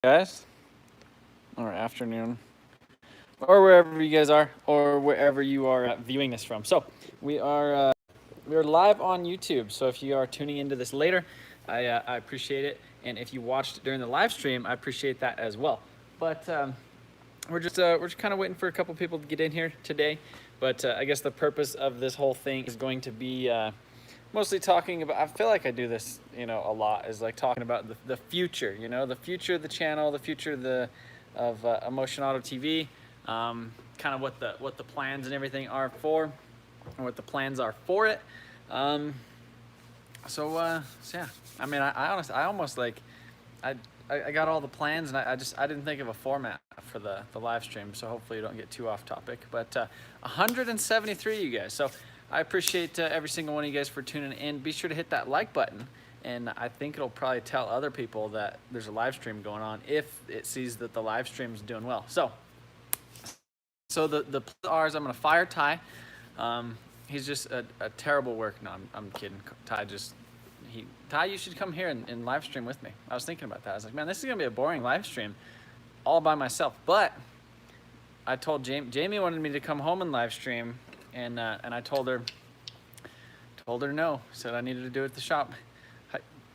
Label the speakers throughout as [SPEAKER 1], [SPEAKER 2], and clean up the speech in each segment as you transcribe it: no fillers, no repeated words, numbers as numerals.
[SPEAKER 1] Guys, or afternoon, or wherever you guys are, or wherever you are viewing this from. So we are live on YouTube. So if you are tuning into this later, I appreciate it, and if you watched during the live stream, I appreciate that as well. But we're just kind of waiting for a couple people to get in here today. But I guess the purpose of this whole thing is going to be mostly talking about, I feel like I do this, a lot, is like talking about the future, the future of the channel, the future of Emotion Auto TV, kind of what the plans and everything are for, and what the plans are for it. So yeah, I mean, I honestly, I almost like, I got all the plans, and I didn't think of a format for the live stream, so hopefully you don't get too off topic. But 173 you guys, so I appreciate every single one of you guys for tuning in. Be sure to hit that like button, and I think it'll probably tell other people that there's a live stream going on if it sees that the live stream is doing well. So the ours, I'm gonna fire Ty. He's just a terrible work. No, I'm kidding. Ty, you should come here and live stream with me. I was thinking about that. I was like, man, this is gonna be a boring live stream all by myself. But I told Jamie wanted me to come home and live stream, and I told her no. Said I needed to do it at the shop.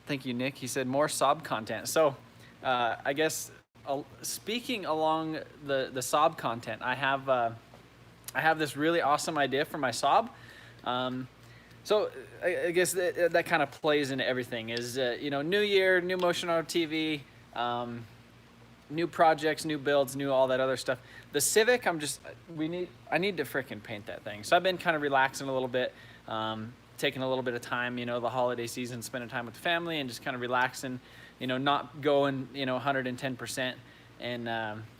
[SPEAKER 1] Thank you, Nick. He said more Saab content. So I guess speaking along the Saab content, I have this really awesome idea for my Saab. So I guess that kind of plays into everything. Is new year, new Motion Auto TV, new projects, new builds, new all that other stuff. The Civic, I need to freaking paint that thing. So I've been kind of relaxing a little bit, taking a little bit of time, the holiday season, spending time with the family, and just kind of relaxing, not going, 110%. And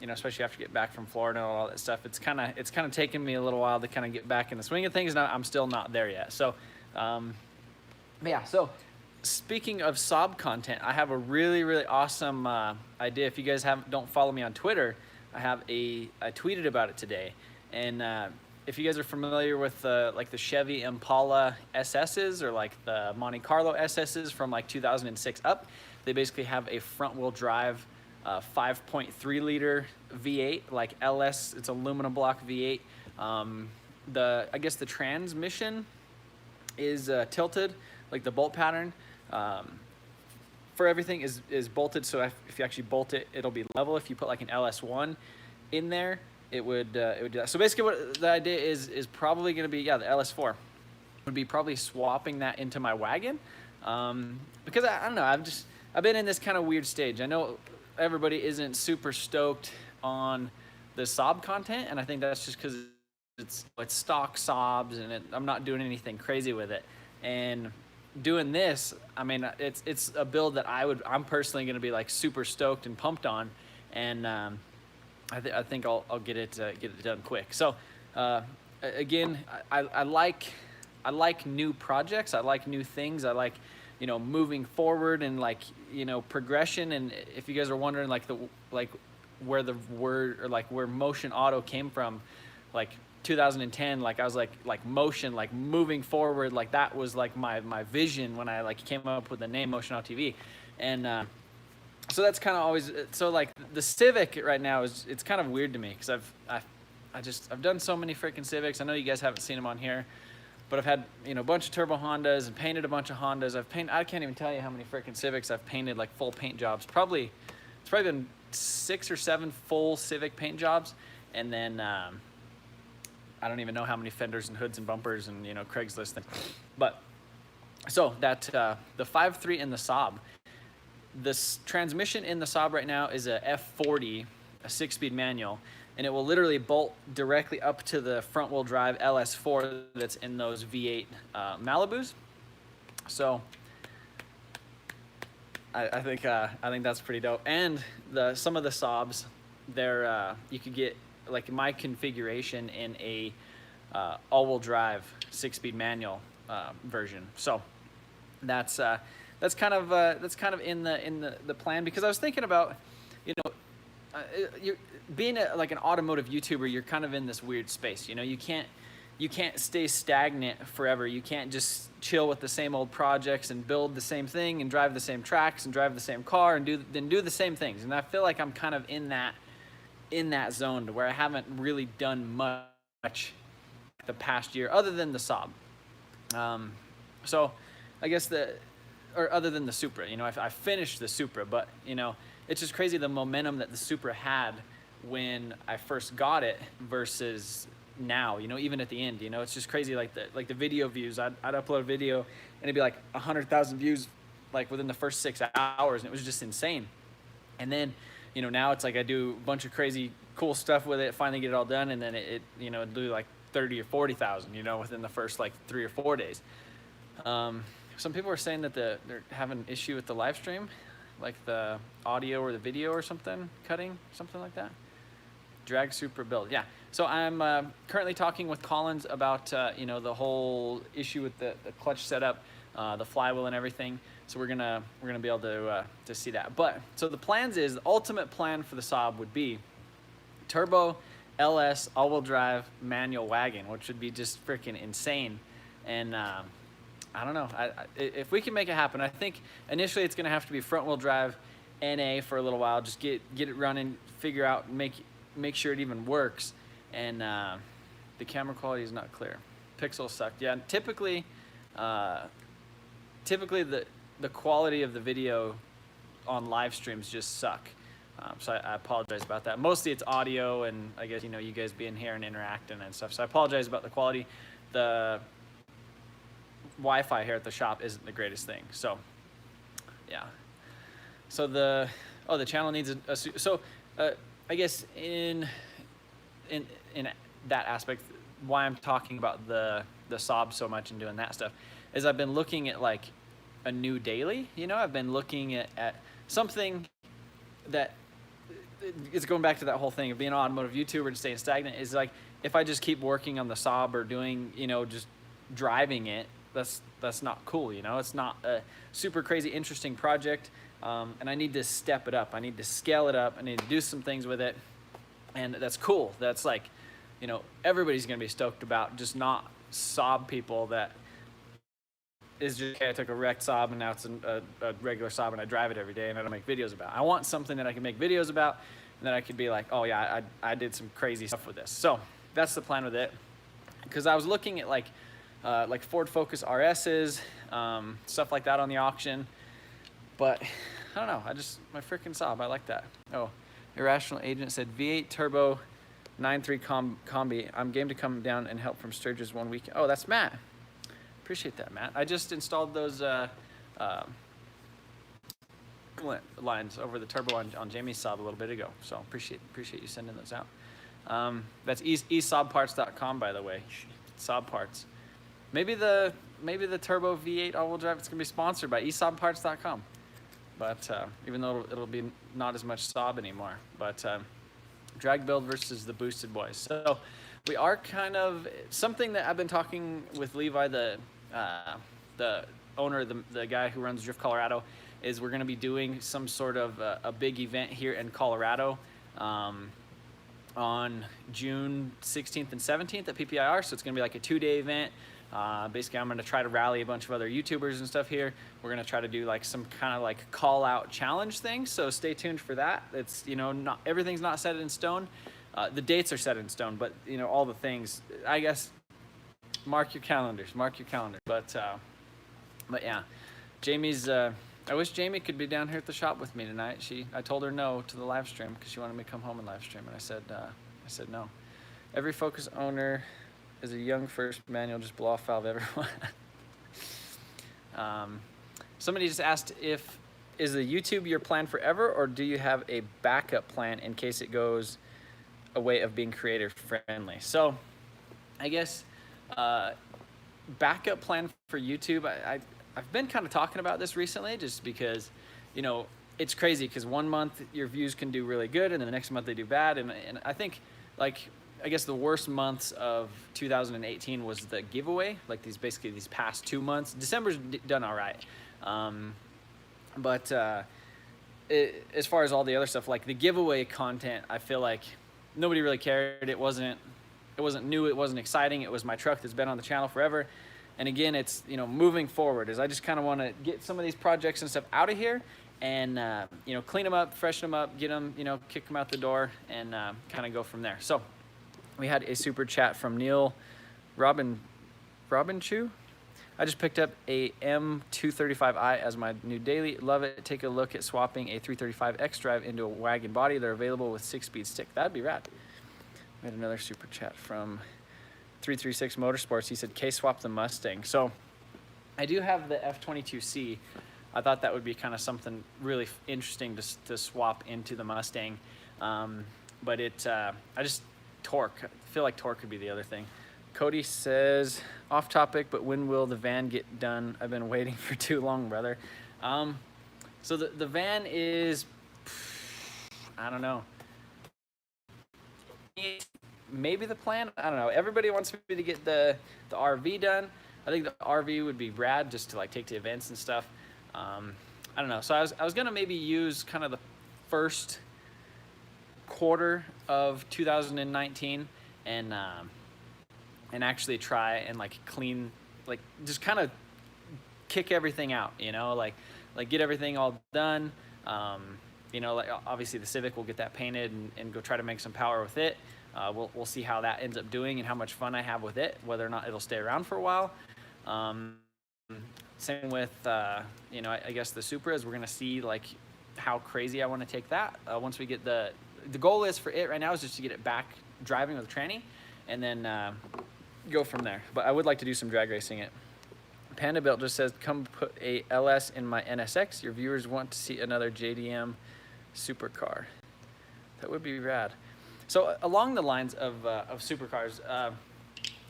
[SPEAKER 1] especially after you get back from Florida and all that stuff, it's kind of taken me a little while to kind of get back in the swing of things, and I'm still not there yet. So, yeah. So, speaking of Saab content, I have a really, really awesome idea. If you guys don't follow me on Twitter, I tweeted about it today, and if you guys are familiar with like the Chevy Impala SS's or like the Monte Carlo SS's from like 2006 up, they basically have a front-wheel drive 5.3 liter V8, like LS. It's aluminum block V8. I guess the transmission is tilted, like the bolt pattern for everything is bolted. So if you actually bolt it, it'll be level. If you put like an LS1 in there, it would do that. So basically, what the idea is probably going to be, the LS4 would be probably swapping that into my wagon, because I don't know. I've been in this kind of weird stage. I know everybody isn't super stoked on the Saab content, and I think that's just because it's stock Saabs, and I'm not doing anything crazy with it. And doing this, I mean, it's a build that I'm personally going to be like super stoked and pumped on, and I think I'll get it done quick. So again, I like new projects. I like new things. I like moving forward and like progression. And if you guys are wondering where the word, or like where Motion Auto came from, like 2010, like I was like motion, like moving forward, like that was like my vision when I like came up with the name Motion Auto TV. And so that's kind of always, so like the Civic right now it's kind of weird to me, because I've done so many freaking Civics. I know you guys haven't seen them on here, but I've had a bunch of turbo Hondas and painted a bunch of Hondas. I can't even tell you how many freaking Civics I've painted, like full paint jobs. It's probably been 6 or 7 full Civic paint jobs, and then I don't even know how many fenders and hoods and bumpers and Craigslist things. But so that the 5.3 in the Saab, this transmission in the Saab right now is a F40, a 6-speed manual. And it will literally bolt directly up to the front-wheel drive LS4 that's in those V8 Malibus. So I think that's pretty dope. And some of the Saabs, you could get like my configuration in a all-wheel drive 6-speed manual version. So that's kind of in the plan, because I was thinking about you're being like an automotive YouTuber, you're kind of in this weird space. You you can't stay stagnant forever. You can't just chill with the same old projects and build the same thing and drive the same tracks and drive the same car and do the same things. And I feel like I'm kind of in that zone to where I haven't really done much the past year other than the Saab. So I guess or other than the Supra, I finished the Supra, but it's just crazy the momentum that the Supra had when I first got it versus now, even at the end, it's just crazy. Like the video views, I'd upload a video and it'd be like 100,000 views like within the first 6 hours, and it was just insane. And then now it's like I do a bunch of crazy cool stuff with it, finally get it all done, and then it'd do like 30 or 40,000 within the first like 3 or 4 days. Some people are saying that they're having an issue with the live stream, like the audio or the video or something like that. Drag Supra build, yeah. So I'm currently talking with Collins about the whole issue with the clutch setup, the flywheel and everything. So we're gonna be able to see that. But so the ultimate plan for the Saab would be turbo, LS, all-wheel drive, manual wagon, which would be just freaking insane. And I don't know. If we can make it happen, I think initially it's gonna have to be front-wheel drive, NA for a little while. Just get it running, figure out, make sure it even works. And the camera quality is not clear. Pixels sucked. Yeah, typically the quality of the video on live streams just suck. So I apologize about that. Mostly it's audio, and I guess you guys being here and interacting and stuff. So I apologize about the quality. The Wi-Fi here at the shop isn't the greatest thing. So yeah. So the channel needs I guess in that aspect, why I'm talking about the Saab so much and doing that stuff is I've been looking at like a new daily. I've been looking at something that is going back to that whole thing of being an automotive YouTuber and staying stagnant. Is like if I just keep working on the Saab or doing just driving it, that's not cool. It's not a super crazy interesting project. And I need to step it up. I need to scale it up. I need to do some things with it. And that's cool. That's like, everybody's going to be stoked about, just not Saab people that is just, okay, I took a wrecked Saab and now it's a regular Saab and I drive it every day and I don't make videos about. I want something that I can make videos about and that I could be like, oh yeah, I did some crazy stuff with this. So that's the plan with it. Because I was looking at like Ford Focus RS's, stuff like that on the auction. But I don't know, my freaking Saab, I like that. Oh, Irrational Agent said V8 Turbo 9.3 Combi. I'm game to come down and help from Sturgis one week. Oh, that's Matt. Appreciate that, Matt. I just installed those lines over the turbo on Jamie's Saab a little bit ago. So appreciate you sending those out. That's esaabparts.com, by the way. Saab parts. Maybe the turbo V8 all-wheel drive, it's gonna be sponsored by esaabparts.com. But even though it'll be not as much Saab anymore. But drag build versus the boosted boys. So we are kind of something that I've been talking with Levi, the owner, the guy who runs Drift Colorado, is we're going to be doing some sort of a big event here in Colorado on June 16th and 17th at PPIR. So it's going to be like a 2-day event. Basically, I'm going to try to rally a bunch of other YouTubers and stuff here. We're going to try to do like some kind of like call out challenge thing. So stay tuned for that. It's, not everything's not set in stone. The dates are set in stone, but all the things, I guess, mark your calendars. But yeah, Jamie's, I wish Jamie could be down here at the shop with me tonight. I told her no to the live stream because she wanted me to come home and live stream. And I said no. Every Focus owner is a young first manual, just blow off valve everyone. Somebody just asked is the YouTube your plan forever, or do you have a backup plan in case it goes a way of being creator friendly? So I guess backup plan for YouTube, I've been kind of talking about this recently just because, it's crazy because one month your views can do really good and then the next month they do bad. And I think I guess the worst months of 2018 was the giveaway, like these past 2 months. December's done all right. But as far as all the other stuff, like the giveaway content, I feel like nobody really cared. It wasn't new, it wasn't exciting. It was my truck that's been on the channel forever. And again, it's, you know, moving forward is I just kind of want to get some of these projects and stuff out of here and, you know, clean them up, freshen them up, get them, you know, kick them out the door and kind of go from there. So we had a super chat from Neil Robin Chu. I just picked up a M235i as my new daily. Love it. Take a look at swapping a 335X drive into a wagon body. They're available with 6-speed stick. That'd be rad. We had another super chat from 336 Motorsports. He said, K-swap the Mustang. So I do have the F22C. I thought that would be kind of something really interesting to swap into the Mustang. But torque. I feel like torque could be the other thing. Cody says, off topic, but when will the van get done? I've been waiting for too long, brother. So the van is, I don't know. Maybe the plan, I don't know. Everybody wants me to get the RV done. I think the RV would be rad just to like take to events and stuff. I don't know. So I was gonna maybe use kind of the first quarter of 2019 and actually try and like clean, like just kind of kick everything out, you know, like get everything all done. You know, like obviously the Civic, we'll get that painted and go try to make some power with it. We'll see how that ends up doing and how much fun I have with it, whether or not it'll stay around for a while. Same with, you know, I guess the Supras, we're gonna see like how crazy I want to take that. Once we get the goal is for it right now is just to get it back driving with a tranny and then go from there. But I would like to do some drag racing it. Panda Built just says, come put a LS in my NSX. Your viewers want to see another JDM supercar. That would be rad. So along the lines of supercars,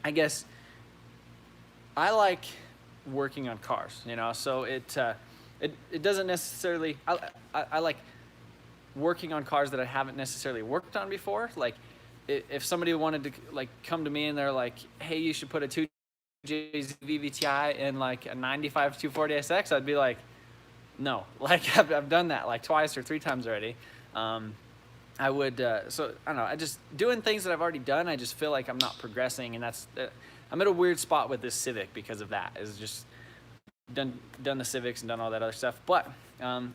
[SPEAKER 1] I guess I like working on cars, you know, so it doesn't necessarily, I like working on cars that I haven't necessarily worked on before. Like if somebody wanted to like come to me and they're like, hey, you should put a 2J VVTi in like a 95 240 SX, I'd be like, no, like I've done that like twice or 3 times already. I would, so I don't know, I just doing things that I've already done, I just feel like I'm not progressing, and that's, I'm at a weird spot with this Civic because of that. Is just done the Civics and done all that other stuff. But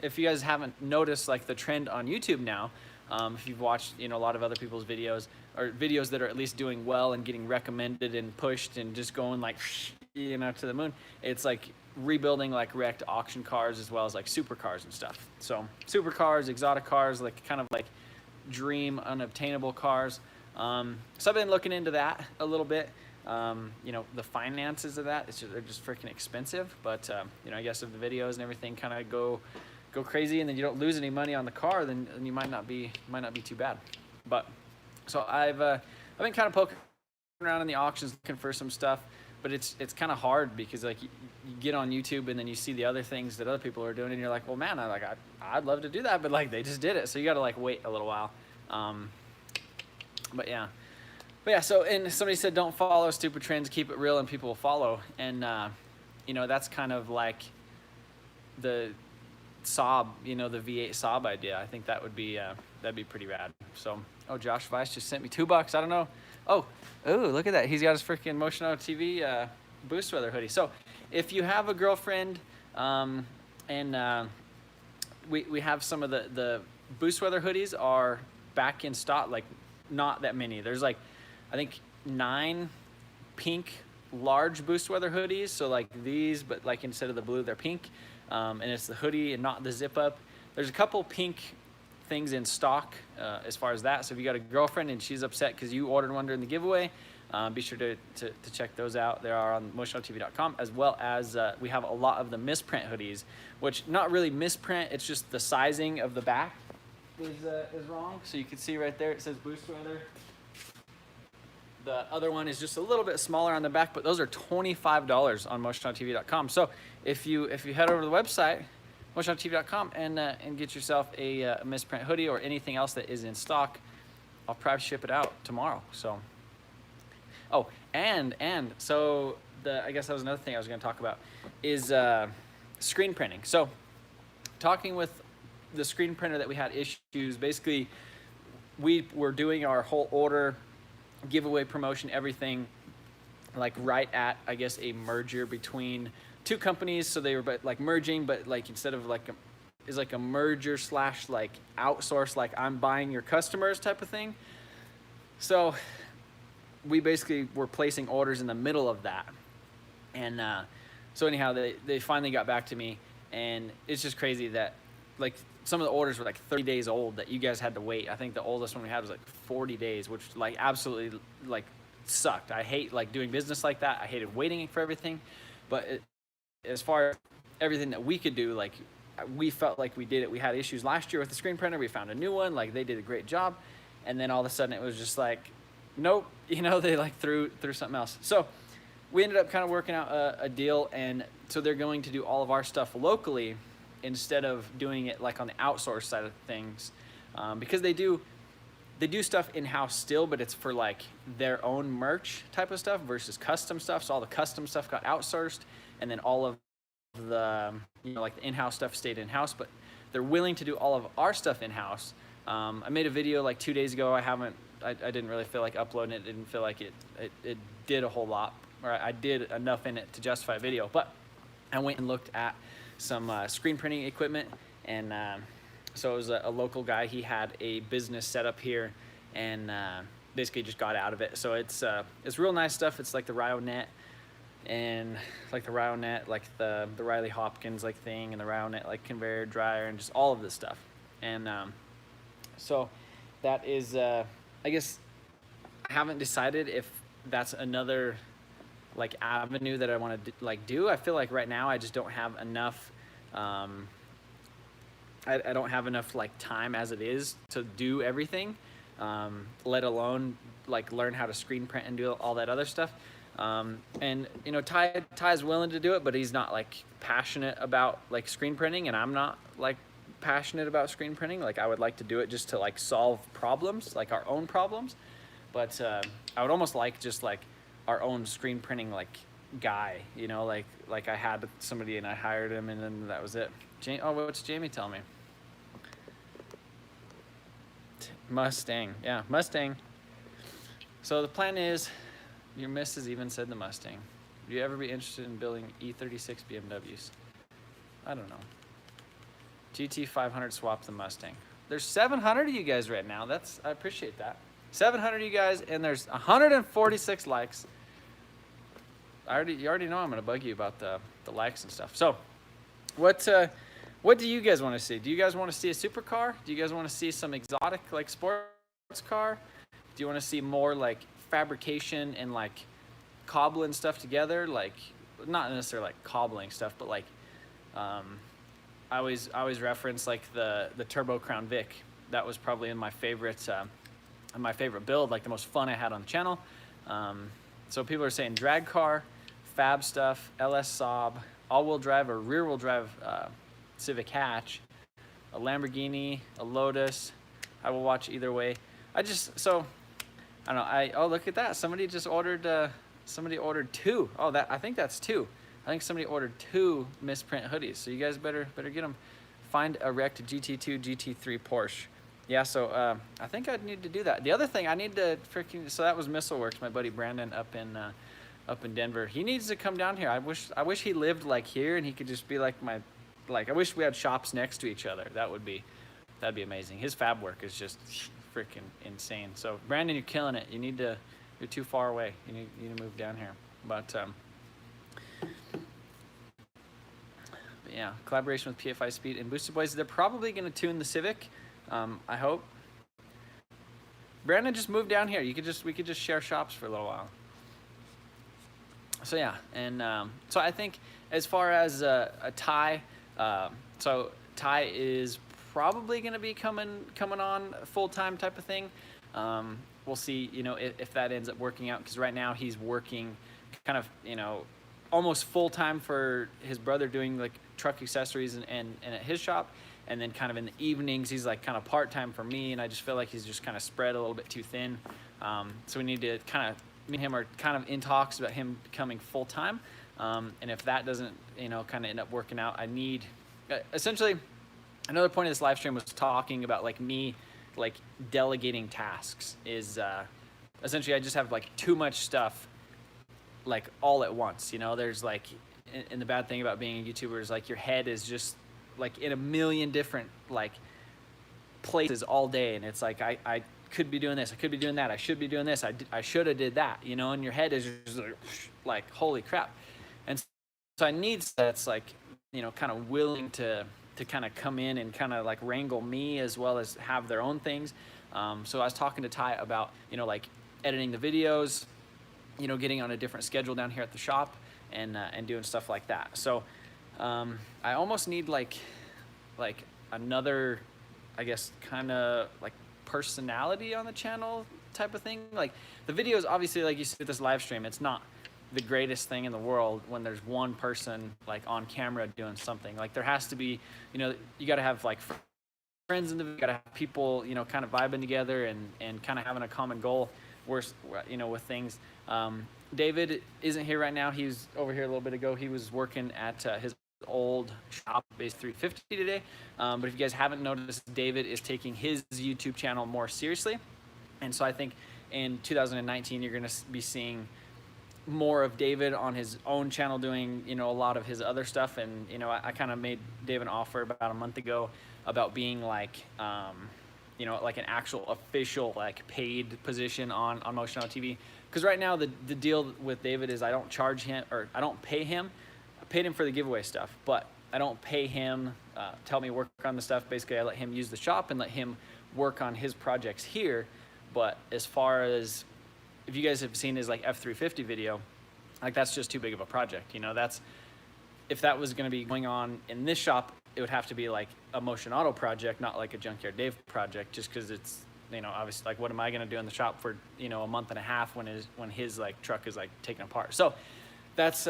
[SPEAKER 1] if you guys haven't noticed like the trend on YouTube now, if you've watched, you know, a lot of other people's videos or videos that are at least doing well and getting recommended and pushed and just going like, you know, to the moon, it's like rebuilding like wrecked auction cars as well as like supercars and stuff. So supercars, exotic cars, like kind of like dream unobtainable cars. So I've been looking into that a little bit. You know, the finances of that, they're just freaking expensive, but you know, I guess if the videos and everything kind of go crazy and then you don't lose any money on the car, then you might not be too bad. But so I've been kind of poking around in the auctions looking for some stuff, but it's kind of hard because like you get on YouTube and then you see the other things that other people are doing and you're like, well, man, I'd love to do that, but like they just did it, so you got to like wait a little while. But yeah, so, and somebody said don't follow stupid trends, keep it real and people will follow. And you know, that's kind of like the Saab, you know, the V8 Saab idea. I think that would be that'd be pretty rad. So, oh, Josh Weiss just sent me $2. I don't know. Oh, look at that. He's got his freaking Motion Auto TV boost weather hoodie. So if you have a girlfriend and we have some of the boost weather hoodies are back in stock, like not that many. There's like, I think 9 pink large boost weather hoodies. So like these, but like instead of the blue, they're pink. And it's the hoodie and not the zip up. There's a couple pink things in stock as far as that. So if you got a girlfriend and she's upset because you ordered one during the giveaway, be sure to check those out. They are on motionautotv.com, as well as we have a lot of the misprint hoodies, which not really misprint, it's just the sizing of the back is wrong. So you can see right there, it says boost weather. The other one is just a little bit smaller on the back, but those are $25 on motionautotv.com. So if you head over to the website, motionautotv.com, and get yourself a misprint hoodie or anything else that is in stock, I'll probably ship it out tomorrow. So, oh, and so I guess that was another thing I was going to talk about is screen printing. So talking with the screen printer that we had issues, basically we were doing our whole order giveaway, promotion, everything, like right at, I guess, a merger between two companies. So they were like merging, but like instead of like is like a merger slash like outsource, like I'm buying your customers type of thing. So we basically were placing orders in the middle of that. And so anyhow, they finally got back to me, and it's just crazy that like some of the orders were like 30 days old that you guys had to wait. I think the oldest one we had was like 40 days, which like absolutely like sucked. I hate like doing business like that. I hated waiting for everything. But as far as everything that we could do, like we felt like we did it. We had issues last year with the screen printer. We found a new one. Like they did a great job. And then all of a sudden it was just like, nope, you know, they like threw something else. So we ended up kind of working out a deal. And so they're going to do all of our stuff locally instead of doing it like on the outsource side of things. Because they do stuff in-house still, but it's for like their own merch type of stuff versus custom stuff. So all the custom stuff got outsourced, and then all of the, you know, like the in-house stuff stayed in-house, but they're willing to do all of our stuff in-house. I made a video like 2 days ago. I didn't really feel like uploading it. Didn't feel like it did a whole lot, or I did enough in it to justify a video, but I went and looked at some screen printing equipment, and so it was a local guy. He had a business set up here, and basically just got out of it. So it's real nice stuff. It's like the RioNet, and like the RioNet, like the Riley Hopkins like thing, and the RioNet like conveyor dryer, and just all of this stuff. And so that is, I guess I haven't decided if that's another like avenue that I want to like do. I feel like right now I just don't have enough. I don't have enough like time as it is to do everything, let alone like learn how to screen print and do all that other stuff. And you know, Ty's willing to do it, but he's not like passionate about like screen printing, and I'm not like passionate about screen printing. Like I would like to do it just to like solve problems, like our own problems. But I would almost like just like our own screen printing like guy, you know, like I had somebody and I hired him, and then that was it. What's Jamie telling me? Mustang, yeah, Mustang. So the plan is, your missus even said the Mustang. Would you ever be interested in building E36 BMWs? I don't know. GT500 swap the Mustang. There's 700 of you guys right now. I appreciate that. 700 of you guys, and there's 146 likes. You already know I'm gonna bug you about the likes and stuff. So, what do you guys want to see? Do you guys want to see a supercar? Do you guys want to see some exotic like sports car? Do you want to see more like fabrication and like cobbling stuff together? Like not necessarily like cobbling stuff, but like I always reference like the Turbo Crown Vic. That was probably in my favorite build, like the most fun I had on the channel. So people are saying drag car, fab stuff, LS Saab, all-wheel drive or rear-wheel drive Civic hatch, a Lamborghini, a Lotus. I will watch either way. I don't know. Oh, look at that. Somebody ordered two. Oh, I think that's two. I think somebody ordered two misprint hoodies. So you guys better get them. Find a wrecked GT2, GT3 Porsche. Yeah, so I think I'd need to do that. The other thing I need to so that was Missile Works, my buddy Brandon up in Denver. He needs to come down here. I wish he lived like here and he could just be like I wish we had shops next to each other. That'd be amazing. His fab work is just freaking insane. So Brandon, you're killing it. You're too far away. You need to move down here. But yeah, collaboration with PFI Speed and Boosted Boys. They're probably going to tune the Civic. I hope. Brandon, just moved down here. We could just share shops for a little while. So yeah, and so I think as far as a Ty, so Ty is probably going to be coming on full-time type of thing. We'll see, you know, if that ends up working out, because right now he's working kind of, you know, almost full-time for his brother doing like truck accessories and at his shop, and then kind of in the evenings he's like kind of part-time for me, and I just feel like he's just kind of spread a little bit too thin. So we need to kind of, me and him are kind of in talks about him becoming full-time, and if that doesn't, you know, kind of end up working out, I need essentially another point of this live stream was talking about like me like delegating tasks is essentially I just have like too much stuff like all at once, you know. There's like, and the bad thing about being a YouTuber is like your head is just like in a million different like places all day, and it's like I could be doing this, I could be doing that, I should be doing this, I should have did that, you know, and your head is just like holy crap. And so I need that's like, you know, kind of willing to kind of come in and kind of like wrangle me as well as have their own things. So I was talking to Ty about, you know, like editing the videos, you know, getting on a different schedule down here at the shop, and doing stuff like that. So I almost need like another, I guess, kind of like personality on the channel type of thing. Like the videos, obviously, like you see with this live stream, it's not the greatest thing in the world when there's one person like on camera doing something. Like there has to be, you know, you got to have like friends in the, you got to have people, you know, kind of vibing together and kind of having a common goal, you know, with things. David isn't here right now. He was over here a little bit ago. He was working at his old shop, base 350 today. But if you guys haven't noticed, David is taking his YouTube channel more seriously. And so I think in 2019, you're going to be seeing more of David on his own channel doing, you know, a lot of his other stuff. And, you know, I kind of made David an offer about a month ago about being like, you know, like an actual official, like paid position on Motion Auto TV. Because right now the deal with David is I don't charge him, or I don't pay him. I paid him for the giveaway stuff, but I don't pay him to help me work on the stuff. Basically, I let him use the shop and let him work on his projects here. But as far as, if you guys have seen his like F350 video, like that's just too big of a project. You know, that's, if that was going to be going on in this shop, it would have to be like a Motion Auto project, not like a Junkyard Dave project, just because it's, you know, obviously like what am I going to do in the shop for, you know, a month and a half when his like truck is like taken apart. So that's,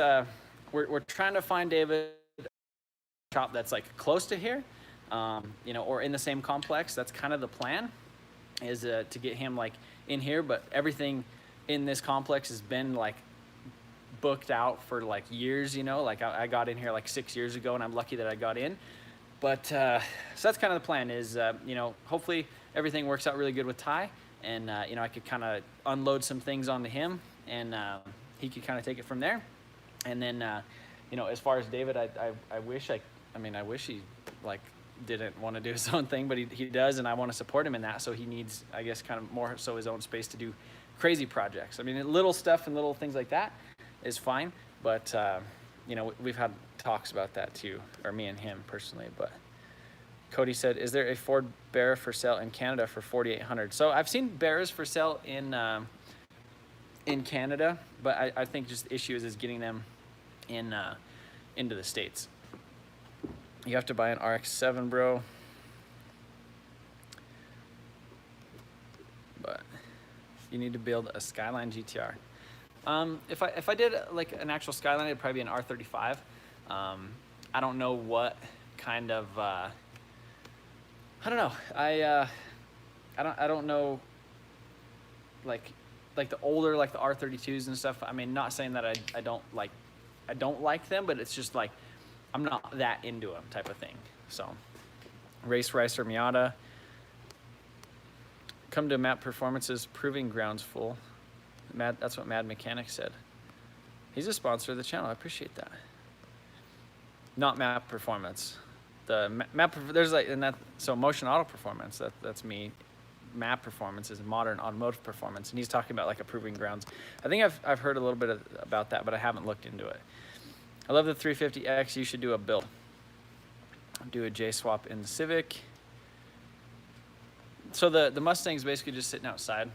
[SPEAKER 1] we're trying to find David a shop that's like close to here, you know, or in the same complex. That's kind of the plan, is to get him like in here, but everything in this complex has been like booked out for like years, you know, like I got in here like 6 years ago, and I'm lucky that I got in. But so that's kind of the plan, is you know, hopefully everything works out really good with Ty, and you know, I could kind of unload some things onto him, and he could kind of take it from there. And then you know, as far as David, I wish he like didn't want to do his own thing, but he does, and I want to support him in that. So he needs, I guess, kind of more so his own space to do crazy projects. I mean, little stuff and little things like that is fine, but you know, we've had talks about that too, or me and him personally. But Cody said, is there a Ford Bear for sale in Canada for $4,800? So I've seen Bears for sale in Canada, but I think just the issue is getting them in into the States. You have to buy an RX-7, bro. But you need to build a Skyline GTR. If I did like an actual Skyline, it'd probably be an R35. I don't know what kind of I don't know. I don't know like the older, like the R32s and stuff. I mean, not saying that I don't like them, but it's just like I'm not that into them type of thing. So Race Ricer Miata. Come to Map Performance's Proving Grounds full. That's what Mad Mechanic said. He's a sponsor of the channel. I appreciate that. Not Map Performance. The Map, there's like, and that, so Motion Auto Performance, that's me. Map Performance is Modern Automotive Performance, and he's talking about like a Proving Grounds. I think I've heard a little bit about that, but I haven't looked into it. I love the 350X. You should do a build. Do a J swap in the Civic. So the Mustang's basically just sitting outside.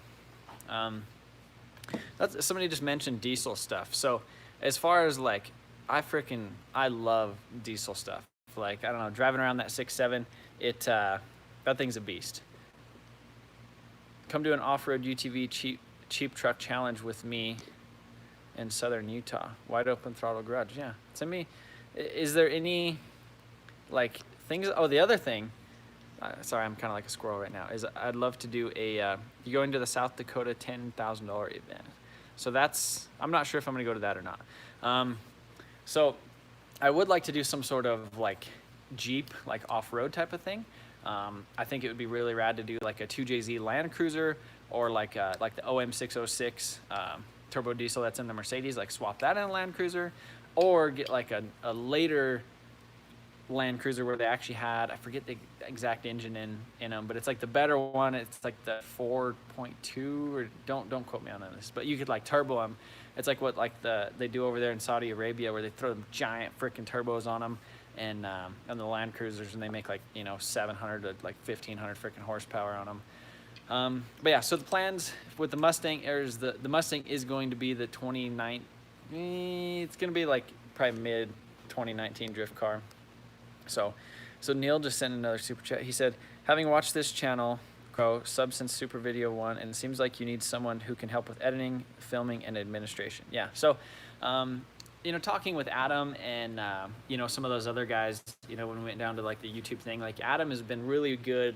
[SPEAKER 1] Somebody just mentioned diesel stuff. So as far as like, I love diesel stuff. Like, I don't know, driving around that 6.7, that thing's a beast. Come do an off-road UTV cheap truck challenge with me in southern Utah. Wide open throttle garage. Yeah, send me. Is there any like things? Oh, the other thing. Sorry, I'm kind of like a squirrel right now. Is I'd love to do a you go into the South Dakota $10,000 event. So that's, I'm not sure if I'm gonna go to that or not. So I would like to do some sort of like Jeep, like off-road type of thing. I think it would be really rad to do like a 2JZ Land Cruiser, or like the OM606 turbo diesel that's in the Mercedes, like swap that in a Land Cruiser, or get like a later Land Cruiser where they actually had, I forget the exact engine in them, but it's like the better one. It's like the 4.2, or don't quote me on this, but you could like turbo them. It's like what they do over there in Saudi Arabia, where they throw them giant freaking turbos on them, and on the Land Cruisers, and they make like 700 to like 1500 freaking horsepower on them. But yeah, so the plans with the Mustang is the Mustang is going to be the 2019. It's going to be like probably mid 2019 drift car. So Neil just sent another super chat. He said, having watched this channel grow Substance Super Video 1, and it seems like you need someone who can help with editing, filming, and administration. Yeah. So, talking with Adam and, some of those other guys, when we went down to like the YouTube thing, like Adam has been really good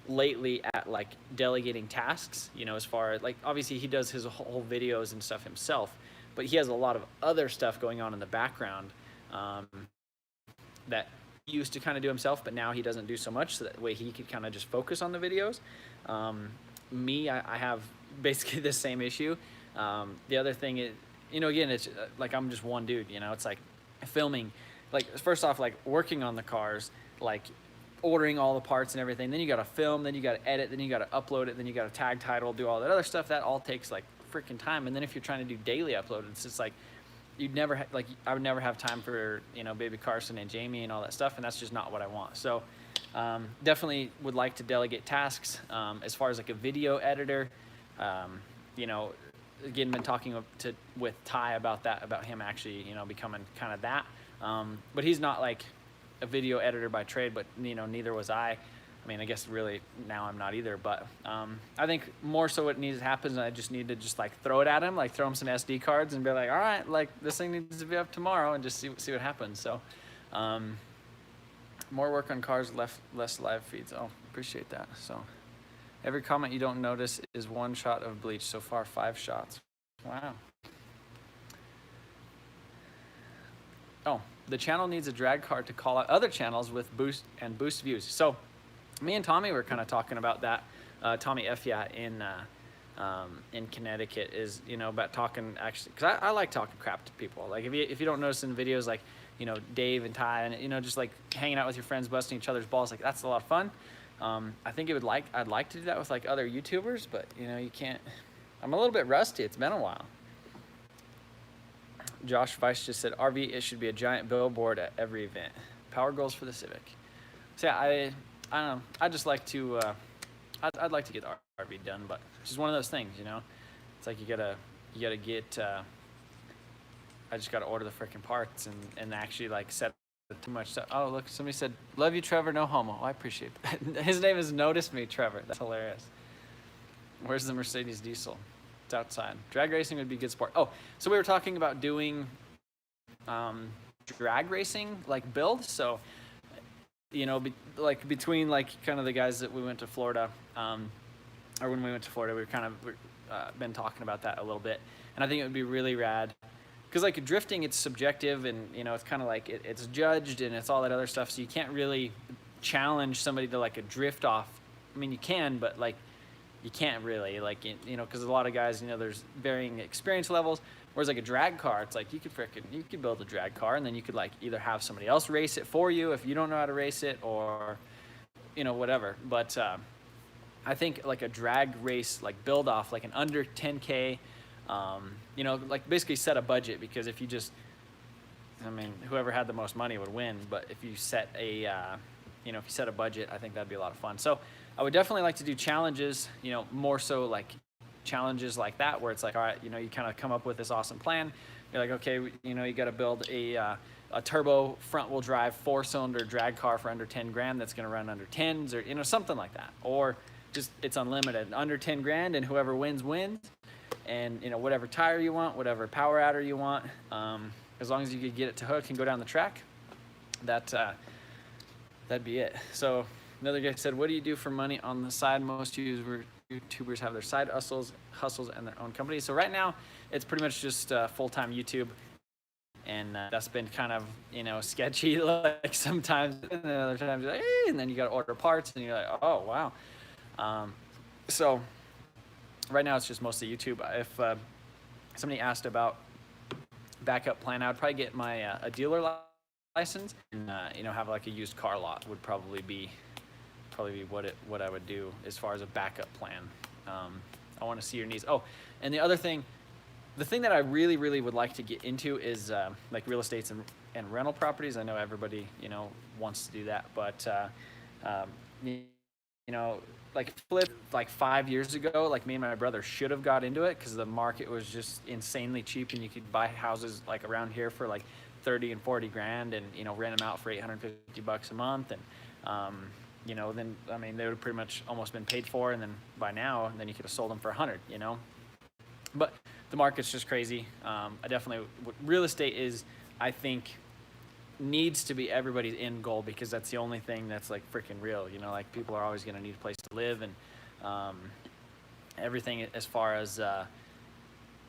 [SPEAKER 1] lately at like delegating tasks, as far as like, obviously he does his whole videos and stuff himself, but he has a lot of other stuff going on in the background that he used to kind of do himself, but now he doesn't do so much, so that way he could kind of just focus on the videos. I have basically the same issue. The other thing is, again, it's like I'm just one dude, it's like filming, like first off, like working on the cars, like ordering all the parts and everything, then you got to film, then you got to edit, then you got to upload it, then you got to tag title, do all that other stuff. That all takes like freaking time. And then if you're trying to do daily upload, it's just like I would never have time for baby Carson and Jamie and all that stuff, and that's just not what I want. So definitely would like to delegate tasks. As far as like a video editor, again, been talking with Ty about that, about him actually becoming kind of that, but he's not like a video editor by trade, but neither was I. I mean, I guess really now I'm not either, but I think more so what needs to happen is I just need to just like throw it at him, like throw him some SD cards and be like, all right, like this thing needs to be up tomorrow, and just see what happens. So more work on cars, less live feeds. Oh, appreciate that. So every comment you don't notice is one shot of bleach. So far, 5 shots. Wow. Oh, the channel needs a drag car to call out other channels with boost views. So me and Tommy were kind of talking about that. Tommy Effia in Connecticut is about talking, actually, because I like talking crap to people. Like if you don't notice in videos, like Dave and Ty, and just like hanging out with your friends, busting each other's balls, like that's a lot of fun. I think I'd like to do that with like other YouTubers, but you can't. I'm a little bit rusty. It's been a while. Josh Weiss just said, RV, it should be a giant billboard at every event. Power goals for the Civic. So yeah, I don't know. I just like to, I'd like to get the RV done, but it's just one of those things, It's like you gotta get, I just gotta order the freaking parts and actually like set too much stuff. Oh, look, somebody said, love you, Trevor, no homo. Oh, I appreciate that. His name is Notice Me, Trevor. That's hilarious. Where's the Mercedes diesel? It's outside. Drag racing would be good sport. Oh, so we were talking about doing drag racing, like build. So, like between like kind of the guys that we went to Florida, or when we went to Florida, we were kind of been talking about that a little bit. And I think it would be really rad. Because like drifting, it's subjective, and it's kind of like it's judged, and it's all that other stuff. So you can't really challenge somebody to like a drift off. I mean, you can, but like you can't really, like, because a lot of guys, there's varying experience levels. Whereas like a drag car, it's like you could build a drag car, and then you could like either have somebody else race it for you if you don't know how to race it, or whatever. But I think like a drag race, like build off, like an under 10K. Like basically set a budget, because if you just, whoever had the most money would win. But if you set a, if you set a budget, I think that'd be a lot of fun. So I would definitely like to do challenges, more so like challenges like that, where it's like, all right, you kind of come up with this awesome plan. You're like, okay, you got to build a turbo front wheel drive 4-cylinder drag car for under 10 grand that's going to run under 10s, or, something like that. Or just it's unlimited, under 10 grand, and whoever wins. And whatever tire you want, whatever power adder you want, as long as you could get it to hook and go down the track, that'd be it. So another guy said, what do you do for money on the side? Most YouTubers have their side hustles and their own companies. So right now it's pretty much just full-time YouTube, and that's been kind of, you know, sketchy. Like sometimes, and then other times you're like, eh, and then you got to order parts, and you're like, oh wow. So right now it's just mostly YouTube. If somebody asked about backup plan, I would probably get my a dealer license, and you know, have like a used car lot would probably be what I would do as far as a backup plan. I want to see your needs. Oh, and the other thing, the thing that I really would like to get into is like real estates and rental properties. I know everybody, you know, wants to do that, but you know, like flip like 5 years ago, like me and my brother should have got into it because the market was just insanely cheap, and you could buy houses like around here for like 30 and 40 grand, and you know, rent them out for $850 a month, and you know, then I mean, they would have pretty much almost been paid for, and then by now, then you could have sold them for 100, you know. But the market's just crazy. I definitely, real estate is, I think, needs to be everybody's end goal, because that's the only thing that's like freaking real, you know. Like people are always going to need a place to live, and everything as far as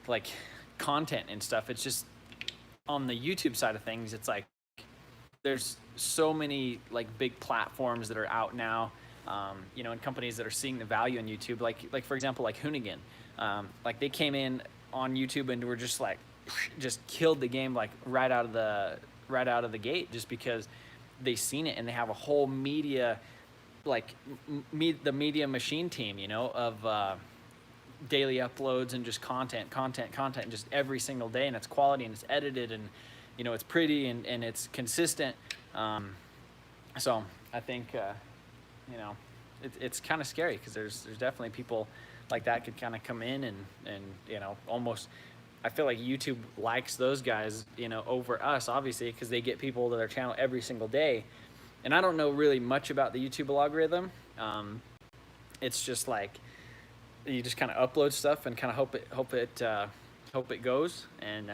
[SPEAKER 1] like content and stuff. It's just on the YouTube side of things, it's like there's so many like big platforms that are out now, you know, and companies that are seeing the value in YouTube. Like for example, like Hoonigan, like they came in on YouTube and were just like, just killed the game like right out of the gate, just because they seen it, and they have a whole media, like the media machine team, you know, of daily uploads and just content just every single day, and it's quality, and it's edited, and you know, it's pretty, and it's consistent. So I think you know, it's kind of scary, because there's definitely people like that could kind of come in and you know, almost, I feel like YouTube likes those guys, you know, over us, obviously, because they get people to their channel every single day. And I don't know really much about the YouTube algorithm. It's just like you just kind of upload stuff and kind of hope it goes. And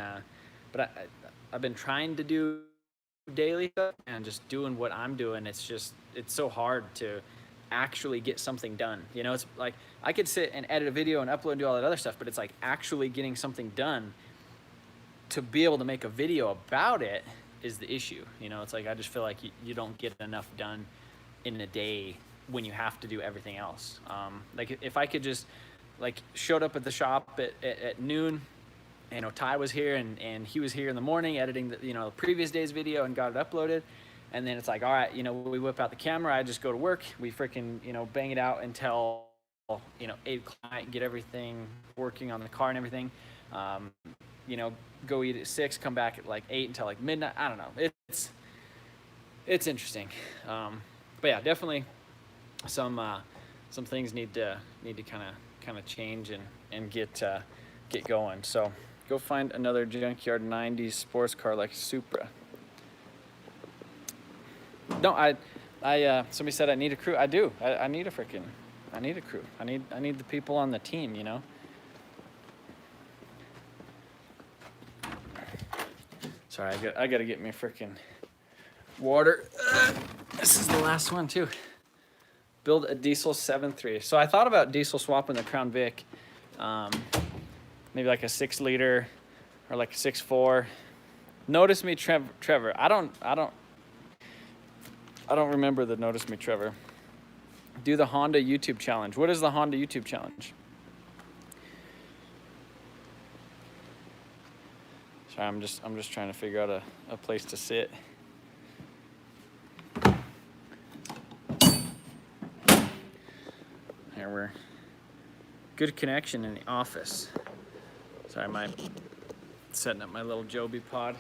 [SPEAKER 1] but I've been trying to do daily stuff and just doing what I'm doing. It's so hard to actually get something done. You know, it's like I could sit and edit a video and upload and do all that other stuff, but it's like actually getting something done to be able to make a video about it is the issue. You know, it's like I just feel like you don't get enough done in a day when you have to do everything else. Like if I could just like showed up at the shop at noon, you know, Ty was here and he was here in the morning editing the, you know, the previous day's video and got it uploaded. And then it's like, all right, you know, we whip out the camera, I just go to work, we freaking, you know, bang it out until, you know, 8 o'clock, get everything working on the car and everything. You know, go eat at 6, come back at like 8 until like midnight. I don't know. It's interesting. But yeah, definitely some things need to kind of change and get going. So go find another junkyard 90s sports car like Supra. No, somebody said I need a crew. I do. I need a crew. I need the people on the team, you know. Sorry, I gotta get me freaking water. This is the last one too. Build a diesel 7.3. So I thought about diesel swapping the Crown Vic, maybe like a 6 liter or like a 6.4. Notice me, Trevor. I don't remember the Notice Me, Trevor. Do the Honda YouTube challenge. What is the Honda YouTube challenge? Sorry, I'm just trying to figure out a place to sit. Here we're good connection in the office. Sorry, setting up my little Joby pod.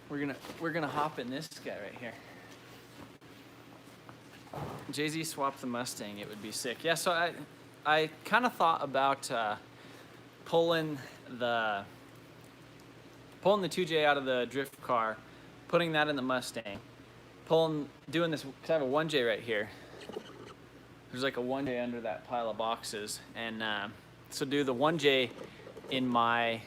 [SPEAKER 1] We're gonna hop in this guy right here. Jay-Z swapped the Mustang, it would be sick. Yeah, so I kind of thought about pulling the 2J out of the drift car, putting that in the Mustang, doing this, because I have a 1J right here. There's like a 1J under that pile of boxes, and so do the 1J in my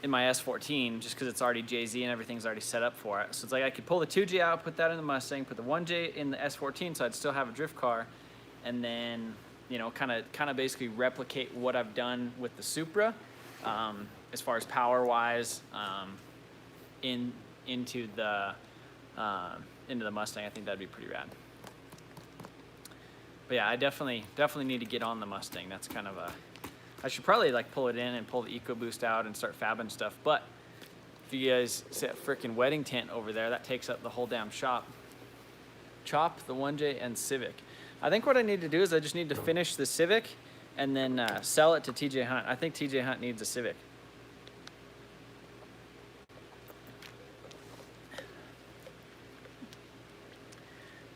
[SPEAKER 1] S14, just because it's already Jay-Z and everything's already set up for it. So it's like I could pull the 2J out, put that in the Mustang, put the 1J in the S14, so I'd still have a drift car, and then, you know, kind of basically replicate what I've done with the Supra, as far as power wise, into the Mustang. I think that'd be pretty rad. But yeah, I definitely need to get on the Mustang. That's kind of I should probably like pull it in and pull the EcoBoost out and start fabbing stuff. But if you guys see that freaking wedding tent over there, that takes up the whole damn shop. Chop, the 1J, and Civic. I think what I need to do is I just need to finish the Civic and then sell it to TJ Hunt. I think TJ Hunt needs a Civic.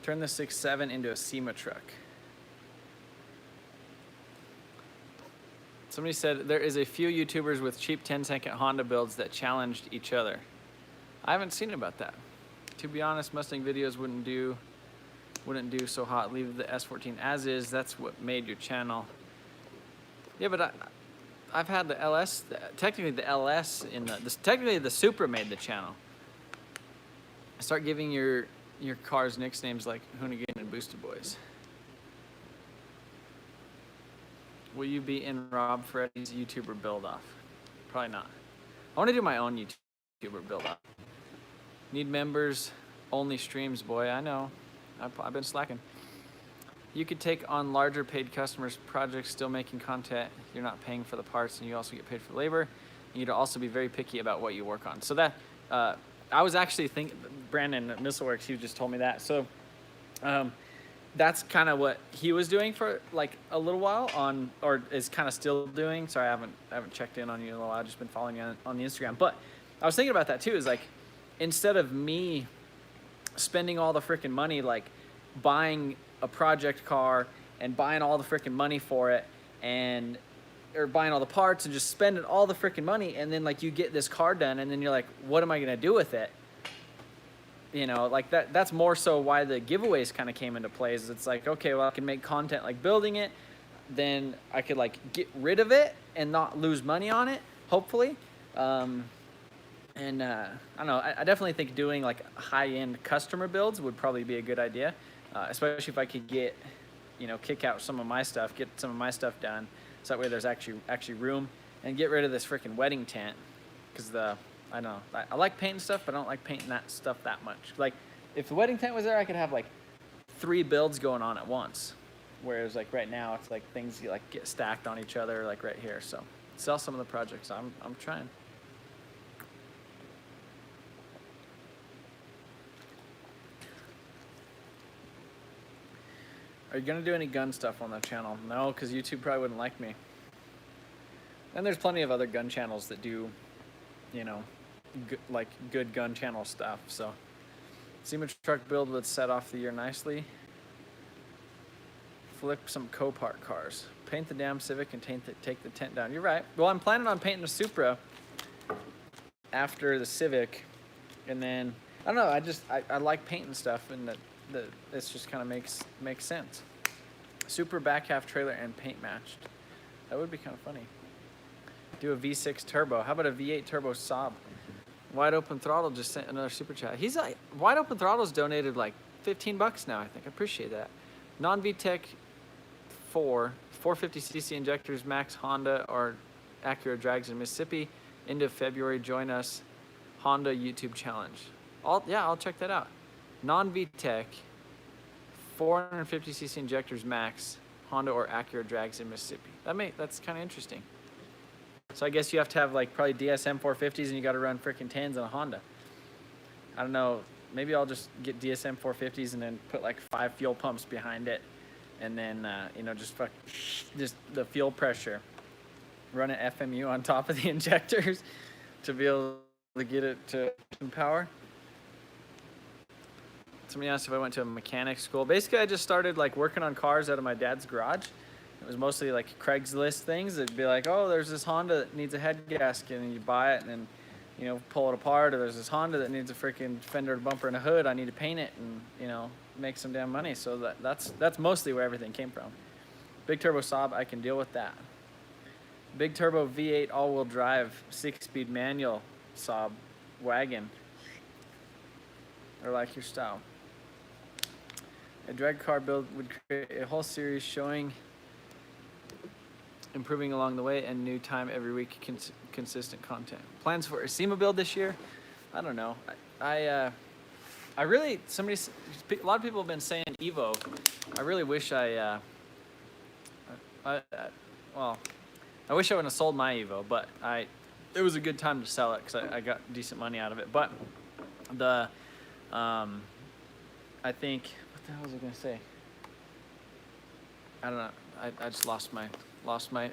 [SPEAKER 1] Turn the 6.7 into a SEMA truck. Somebody said there is a few YouTubers with cheap 10-second Honda builds that challenged each other. I haven't seen about that. To be honest, Mustang videos wouldn't do so hot. Leave the S14 as is. That's what made your channel. Yeah, but I've had the LS. Technically, the LS technically the Supra made the channel. Start giving your cars nicknames like Hoonigan and Boosted Boys. Will you be in Rob Freddy's YouTuber build-off? Probably not. I want to do my own YouTuber build-off. Need members, only streams, boy. I know. I've been slacking. You could take on larger paid customers projects, still making content. You're not paying for the parts, and you also get paid for labor. And you'd also be very picky about what you work on. So that, I was actually thinking, Brandon at Missileworks, he just told me that. So that's kind of what he was doing for like a little while on, or is kind of still doing. Sorry, I haven't checked in on you in a little while. I've just been following you on the Instagram. But I was thinking about that too, is like, instead of me spending all the freaking money, like buying a project car and buying all the freaking money for it or buying all the parts and just spending all the freaking money, and then like you get this car done and then you're like, what am I gonna do with it? You know, like that's more so why the giveaways kind of came into play. Is it's like, okay, well, I can make content like building it, then I could like get rid of it and not lose money on it, hopefully. I don't know, I definitely think doing like high-end customer builds would probably be a good idea, especially if I could get, kick out some of my stuff, get some of my stuff done, so that way there's actually room, and get rid of this freaking wedding tent, because I don't know, I like painting stuff, but I don't like painting that stuff that much. Like, if the wedding tent was there, I could have like 3 builds going on at once, whereas like right now, it's like things like get stacked on each other, like right here. So sell some of the projects. I'm trying. Are you gonna do any gun stuff on that channel? No, because YouTube probably wouldn't like me. And there's plenty of other gun channels that do, like good gun channel stuff. So, SEMA truck build would set off the year nicely. Flip some Copart cars. Paint the damn Civic and take the tent down. You're right. Well, I'm planning on painting the Supra after the Civic, and then I don't know. I like painting stuff, and this just kind of makes sense. Super back half trailer and paint matched. That would be kind of funny. Do a V6 turbo. How about a V8 turbo Saab? Wide Open Throttle just sent another super chat. He's like, Wide Open Throttle's donated like $15 now, I think. I appreciate that. Non-VTEC 450cc injectors, Max Honda or Acura drags in Mississippi. End of February, join us. Honda YouTube challenge. I'll check that out. Non-VTEC 450cc injectors, Max Honda or Acura drags in Mississippi. That's kind of interesting. So I guess you have to have like probably DSM 450s, and you got to run freaking 10s on a Honda. I don't know. Maybe I'll just get DSM 450s and then put like 5 fuel pumps behind it, and then just the fuel pressure. Run an FMU on top of the injectors to be able to get it to some power. Somebody asked if I went to a mechanic school. Basically, I just started like working on cars out of my dad's garage. It was mostly like Craigslist things. It'd be like, oh, there's this Honda that needs a head gasket, and you buy it and then, pull it apart. Or there's this Honda that needs a freaking fender, bumper, and a hood. I need to paint it and, make some damn money. So that's mostly where everything came from. Big turbo Saab, I can deal with that. Big turbo V8 all-wheel drive 6-speed manual Saab wagon. I like your style. A drag car build would create a whole series showing improving along the way, and new time every week, consistent content. Plans for a SEMA build this year? I don't know. I really, a lot of people have been saying Evo. I really wish well, I wish I wouldn't have sold my Evo, but it was a good time to sell it because I got decent money out of it. But I think, what the hell was I gonna say? I don't know. I just lost my.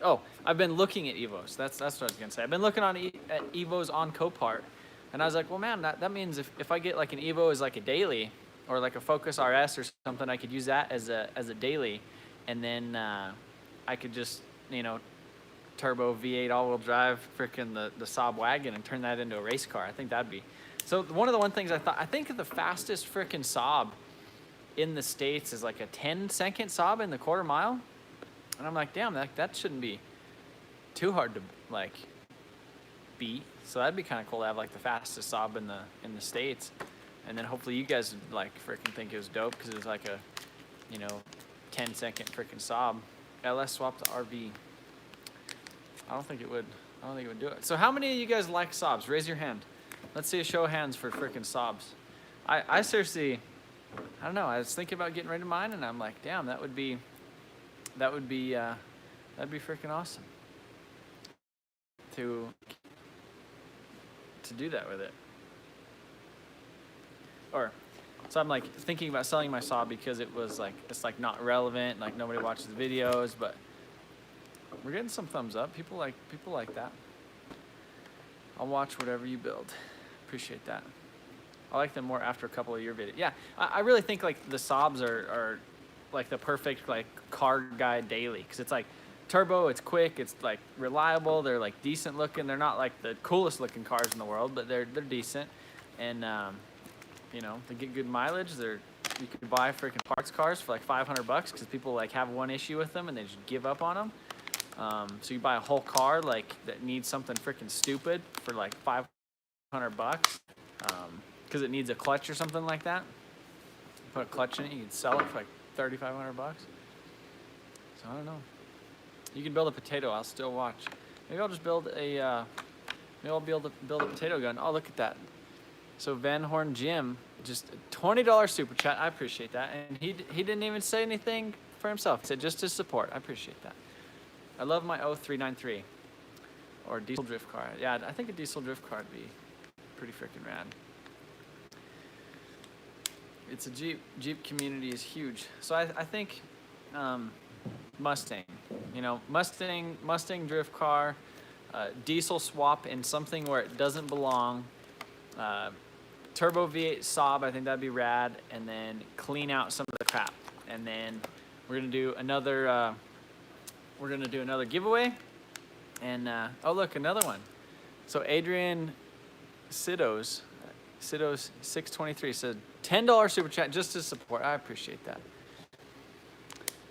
[SPEAKER 1] Oh, I've been looking at Evos. That's what I was gonna say. I've been looking at Evos on Copart, and I was like, well, man, that means if I get like an Evo as like a daily, or like a Focus RS or something, I could use that as a daily, and then I could just turbo V8 all-wheel drive freaking the Saab wagon and turn that into a race car. I think that'd be. So one of the things I think the fastest freaking Saab in the States is like a 10-second Saab in the quarter mile. And I'm like, damn, that shouldn't be too hard to like beat. So that'd be kind of cool to have like the fastest Saab in the States. And then hopefully you guys would like freaking think it was dope because it was like a 10-second freaking Saab. LS swap to RV. I don't think it would do it. So how many of you guys like Saabs? Raise your hand. Let's see a show of hands for freaking Saabs. I seriously, I don't know. I was thinking about getting rid of mine, and I'm like, damn, that'd be freaking awesome to do that with it. So I'm like thinking about selling my Saab because it's like not relevant, like nobody watches the videos, but we're getting some thumbs up. People like that. I'll watch whatever you build. Appreciate that. I like them more after a couple of your videos. Yeah, I really think like the Saabs are like the perfect like car guy daily because it's like turbo, it's quick, it's like reliable, they're like decent looking. They're not like the coolest looking cars in the world, but they're decent, and they get good mileage. You could buy freaking parts cars for like $500 because people like have one issue with them and they just give up on them. So you buy a whole car like that needs something freaking stupid for like $500 because it needs a clutch or something like that. Put a clutch in it, you can sell it for like $3,500. So I don't know. You can build a potato. I'll still watch. Maybe I'll just build a. Maybe I'll build a potato gun. Oh, look at that. So Van Horn Jim, just $20 super chat. I appreciate that. And he didn't even say anything for himself. He said just his support. I appreciate that. I love my 0393 or diesel drift car. Yeah, I think a diesel drift car would be pretty freaking rad. It's a Jeep community is huge. So I think Mustang, Mustang drift car, diesel swap in something where it doesn't belong, turbo V8 Saab, I think that'd be rad, and then clean out some of the crap. And then we're gonna do another giveaway, and oh look, another one. So Adrian Sidos 623 said $10 super chat just to support. I appreciate that.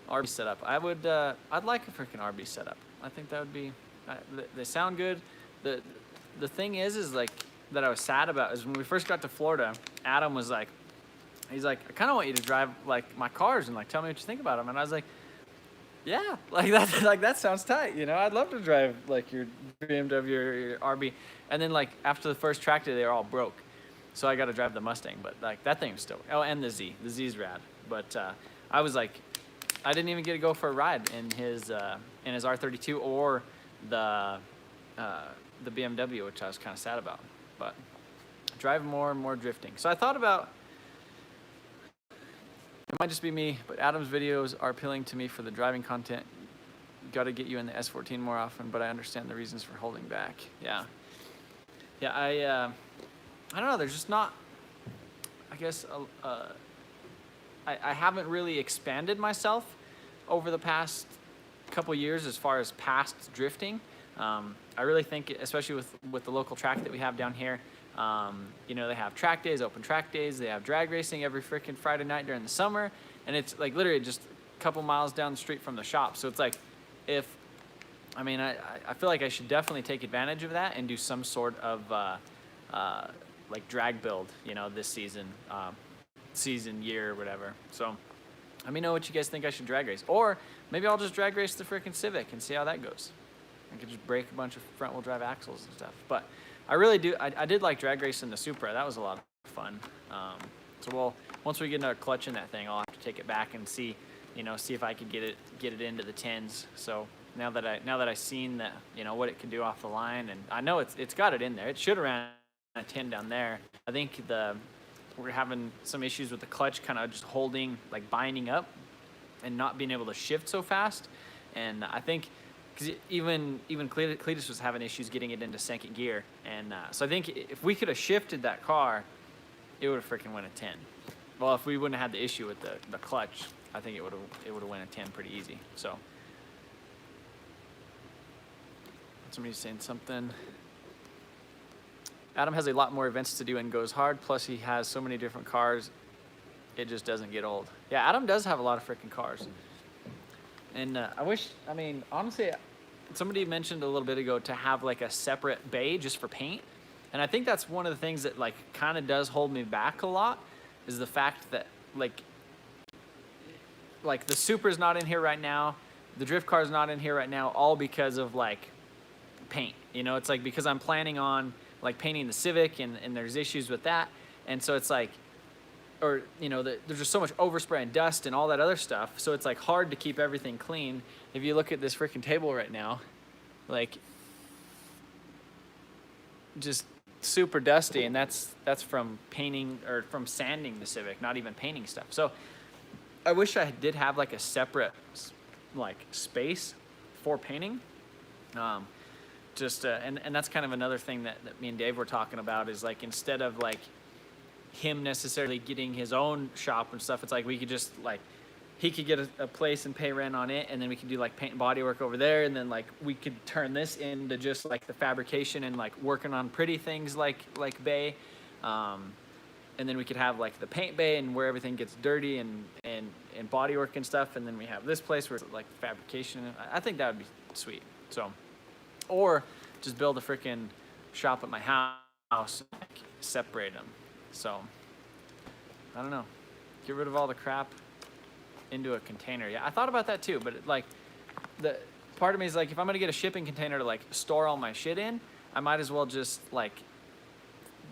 [SPEAKER 1] RB setup. I'd like a freaking RB setup. I think that would be. They sound good. The thing is like that I was sad about is when we first got to Florida. Adam was like, he's like, I kind of want you to drive like my cars and like tell me what you think about them. And I was like, yeah, like that sounds tight. I'd love to drive like your BMW or your RB. And then like after the first track day, they were all broke. So I got to drive the Mustang, but like that thing was still. Oh, and the Z. The Z's rad. But I was like, I didn't even get to go for a ride in his R32 or the BMW, which I was kind of sad about. But drive more and more drifting. So I thought about. It might just be me, but Adam's videos are appealing to me for the driving content. Got to get you in the S14 more often, but I understand the reasons for holding back. Yeah. I don't know. There's just not. I guess I haven't really expanded myself over the past couple years as far as past drifting. I really think, especially with the local track that we have down here, they have track days, open track days. They have drag racing every freaking Friday night during the summer. And it's like literally just a couple miles down the street from the shop. So it's like I feel like I should definitely take advantage of that and do some sort of like drag build, this season, year, or whatever. So let me know what you guys think I should drag race. Or maybe I'll just drag race the freaking Civic and see how that goes. I could just break a bunch of front wheel drive axles and stuff. But I really do, I did like drag racing the Supra. That was a lot of fun. So once we get another clutch in that thing, I'll have to take it back and see, see if I could get it into the 10s. So now that I've seen that, what it can do off the line, and I know it's got it in there. It should have ran a 10 down there. I think we're having some issues with the clutch kind of just holding, like binding up and not being able to shift so fast. And I think because even Cletus was having issues getting it into second gear. And so I think if we could have shifted that car, it would have freaking went a 10. Well, if we wouldn't have had the issue with the clutch, I think it would have went a 10 pretty easy. So somebody's saying something. Adam has a lot more events to do and goes hard. Plus he has so many different cars. It just doesn't get old. Yeah, Adam does have a lot of freaking cars. And honestly, somebody mentioned a little bit ago to have like a separate bay just for paint. And I think that's one of the things that like kind of does hold me back a lot, is the fact that like the Supra's not in here right now, the drift car's not in here right now, all because of like paint. It's like because I'm planning on like painting the Civic and there's issues with that. And so it's like, or there's just so much overspray and dust and all that other stuff. So it's like hard to keep everything clean. If you look at this freaking table right now, like just super dusty, and that's from painting or from sanding the Civic, not even painting stuff. So I wish I did have like a separate like space for painting. And that's kind of another thing that me and Dave were talking about, is like instead of like him necessarily getting his own shop and stuff, it's like we could just like he could get a place and pay rent on it, and then we could do like paint and body work over there, and then like we could turn this into just like the fabrication and like working on pretty things like bay, and then we could have like the paint bay and where everything gets dirty and body work and stuff, and then we have this place where it's like fabrication. I think that would be sweet. So, or just build a freaking shop at my house and like separate them. So I don't know, get rid of all the crap into a container. Yeah, I thought about that too, but like the part of me is like, if I'm gonna get a shipping container to like store all my shit in, I might as well just like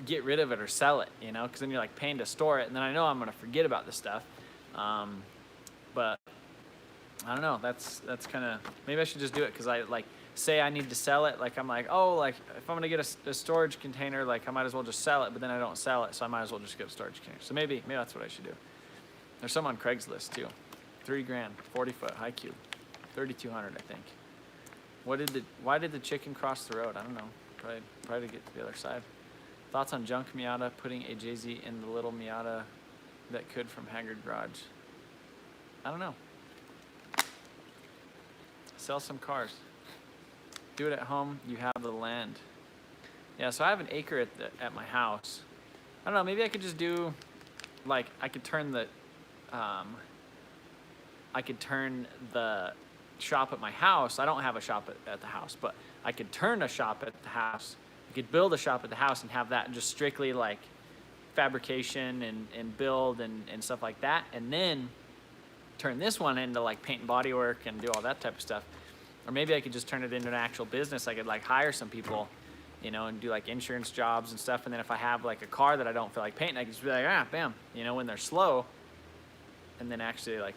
[SPEAKER 1] get rid of it or sell it, because then you're like paying to store it, and then I know I'm gonna forget about this stuff. But I don't know, that's kind of, maybe I should just do it, because I like say I need to sell it, like I'm like, oh, like if I'm gonna get a storage container, like I might as well just sell it, but then I don't sell it, so I might as well just get a storage container. So maybe that's what I should do. There's some on Craigslist too. $3,000, 40-foot, high cube, 3,200, I think. Why did the chicken cross the road? I don't know. Probably to get to the other side. Thoughts on junk Miata, putting a JZ in the little Miata that could from Haggard Garage? I don't know. Sell some cars. Do it at home. You have the land. Yeah, so I have an acre at my house. I don't know. Maybe I could just do, like, I could turn the shop at my house. I don't have a shop at the house, but I could turn a shop at the house. I could build a shop at the house and have that just strictly like fabrication and build and stuff like that, and then turn this one into like paint and body work and do all that type of stuff. Or maybe I could just turn it into an actual business. I could like hire some people, and do like insurance jobs and stuff. And then if I have like a car that I don't feel like painting, I can just be like, bam, when they're slow, and then actually like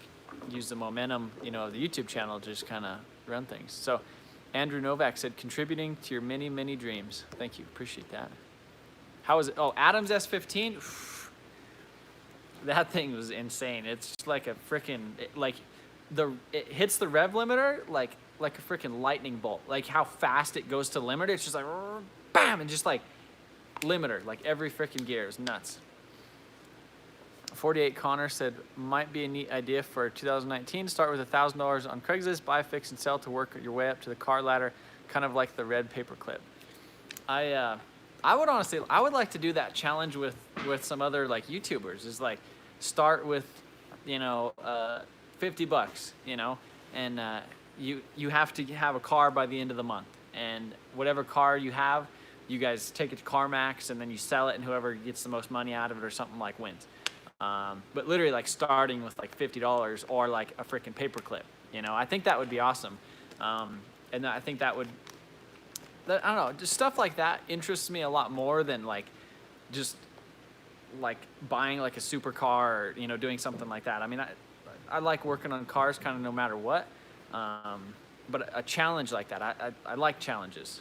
[SPEAKER 1] use the momentum, of the YouTube channel to just kind of run things. So Andrew Novak said, contributing to your many, many dreams. Thank you, appreciate that. How is it? Oh, Adam's S15. That thing was insane. It's just like a freaking, it hits the rev limiter like a freaking lightning bolt. Like how fast it goes to limiter. It's just like, bam, and just like limiter, like every freaking gear. Is nuts. 48 Connor said, might be a neat idea for 2019. Start with $1,000 on Craigslist, buy, fix, and sell to work your way up to the car ladder, kind of like the red paperclip. I would like to do that challenge with some other like YouTubers. Is like start with, $50, and you have to have a car by the end of the month, and whatever car you have, you guys take it to CarMax, and then you sell it, and whoever gets the most money out of it or something like wins. But literally like starting with like $50 or like a freaking paperclip, You know, I think that would be awesome. And I think that would, I don't know, just stuff like that interests me a lot more than like just like buying like a supercar or, you know, doing something like that. I mean, I like working on cars kind of no matter what. But a challenge like that, I like challenges.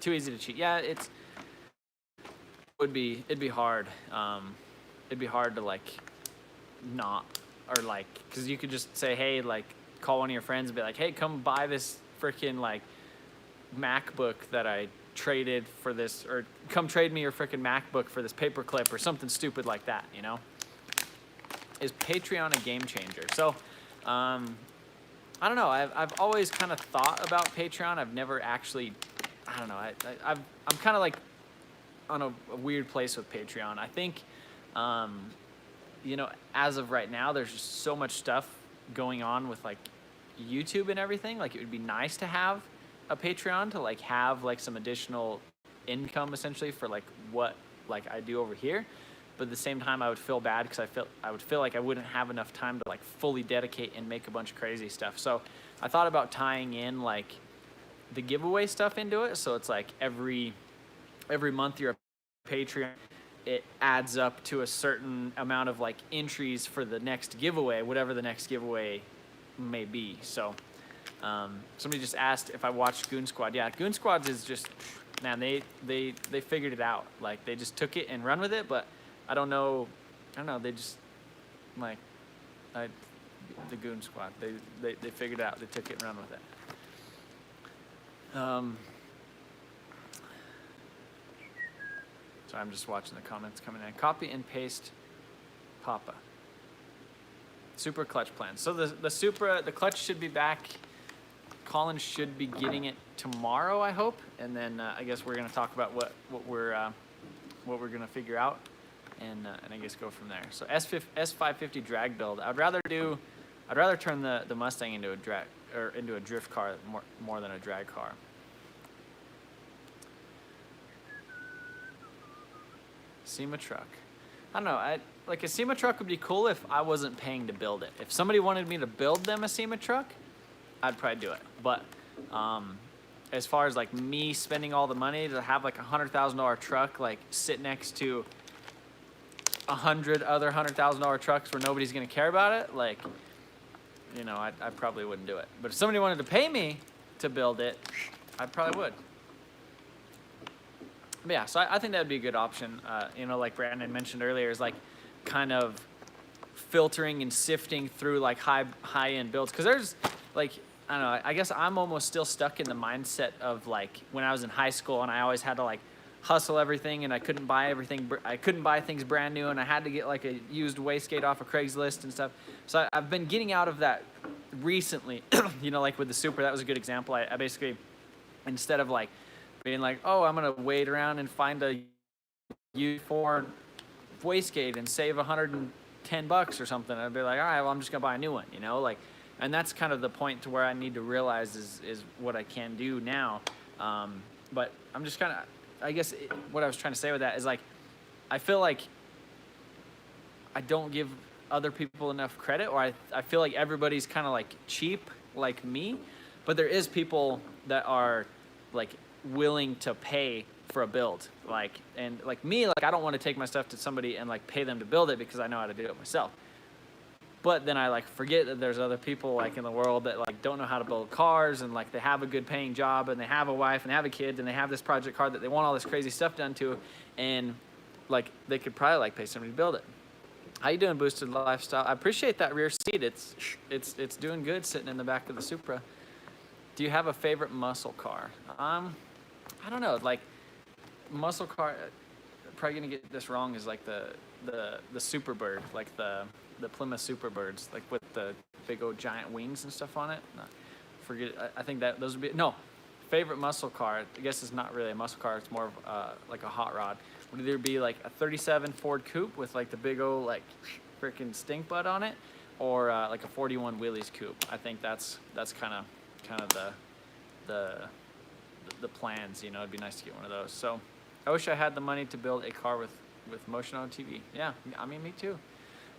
[SPEAKER 1] Too easy to cheat. Yeah, it'd be hard. It'd be hard to like not, or like, cause you could just say, hey, like call one of your friends and be like, hey, come buy this freaking like MacBook that I traded for this, or come trade me your freaking MacBook for this paperclip or something stupid like that, you know? Is Patreon a game changer? So, I don't know. I've always kind of thought about Patreon. I've never actually, I don't know. I'm kind of like on a weird place with Patreon. I think, you know, as of right now, there's just so much stuff going on with like YouTube and everything. Like it would be nice to have a Patreon to like have like some additional income essentially for like what like I do over here. But at the same time, I would feel bad because I would feel like I wouldn't have enough time to like fully dedicate and make a bunch of crazy stuff. So I thought about tying in like the giveaway stuff into it. So it's like every month you're a Patreon, it adds up to a certain amount of like entries for the next giveaway, whatever the next giveaway may be. So somebody just asked if I watched Goon Squad. Yeah, Goon Squad is just, man, they figured it out. Like they just took it and run with it, but I don't know, they just, like, the Goon Squad, they figured it out, they took it and run with it. So I'm just watching the comments coming in. Copy and paste Papa. Super clutch plan. So the clutch should be back. Colin should be getting it tomorrow, I hope. And then I guess we're gonna talk about what we're gonna figure out. And I guess go from there. So S550 drag build. I'd rather turn the Mustang into a drag or into a drift car more than a drag car. SEMA truck. I don't know. Like a SEMA truck would be cool if I wasn't paying to build it. If somebody wanted me to build them a SEMA truck, I'd probably do it. But as far as like me spending all the money to have like $100,000 truck like sit next to 100 other $100,000 trucks where nobody's gonna care about it, like, you know, I probably wouldn't do it. But if somebody wanted to pay me to build it, I probably would. But yeah, so I think that'd be a good option. You know, like Brandon mentioned earlier, is like kind of filtering and sifting through like high-end builds. Because there's like, I don't know, I guess I'm almost still stuck in the mindset of like when I was in high school and I always had to like hustle everything and I couldn't buy everything. I couldn't buy things brand new and I had to get like a used wastegate off of Craigslist and stuff. So I've been getting out of that recently. You know, like with the Super, that was a good example. I basically, instead of like being like, oh, I'm gonna wait around and find a used Ford wastegate and save $110 or something, I'd be like, all right, well, I'm just gonna buy a new one, you know, like, and that's kind of the point to where I need to realize is what I can do now. But I'm just kind of, I guess what I was trying to say with that is like, I feel like I don't give other people enough credit, or I feel like everybody's kind of like cheap like me, but there is people that are like willing to pay for a build, like, and like me, like I don't want to take my stuff to somebody and like pay them to build it because I know how to do it myself. But then I like forget that there's other people like in the world that like don't know how to build cars, and like they have a good paying job and they have a wife and they have a kid and they have this project car that they want all this crazy stuff done to, and like they could probably like pay somebody to build it. How you doing, Boosted Lifestyle? I appreciate that rear seat. It's doing good sitting in the back of the Supra. Do you have a favorite muscle car? I don't know, like muscle car, probably gonna get this wrong, is like the Superbird, like the Plymouth Superbirds, like with the big old giant wings and stuff on it. No, forget it. I think that those would be, no, favorite muscle car, I guess it's not really a muscle car, it's more of like a hot rod. Would either be like a 37 Ford Coupe with like the big old like freaking stink butt on it, or like a 41 Willys Coupe. I think that's kind of the plans, you know. It'd be nice to get one of those. So I wish I had the money to build a car with motion on TV. Yeah, I mean, me too.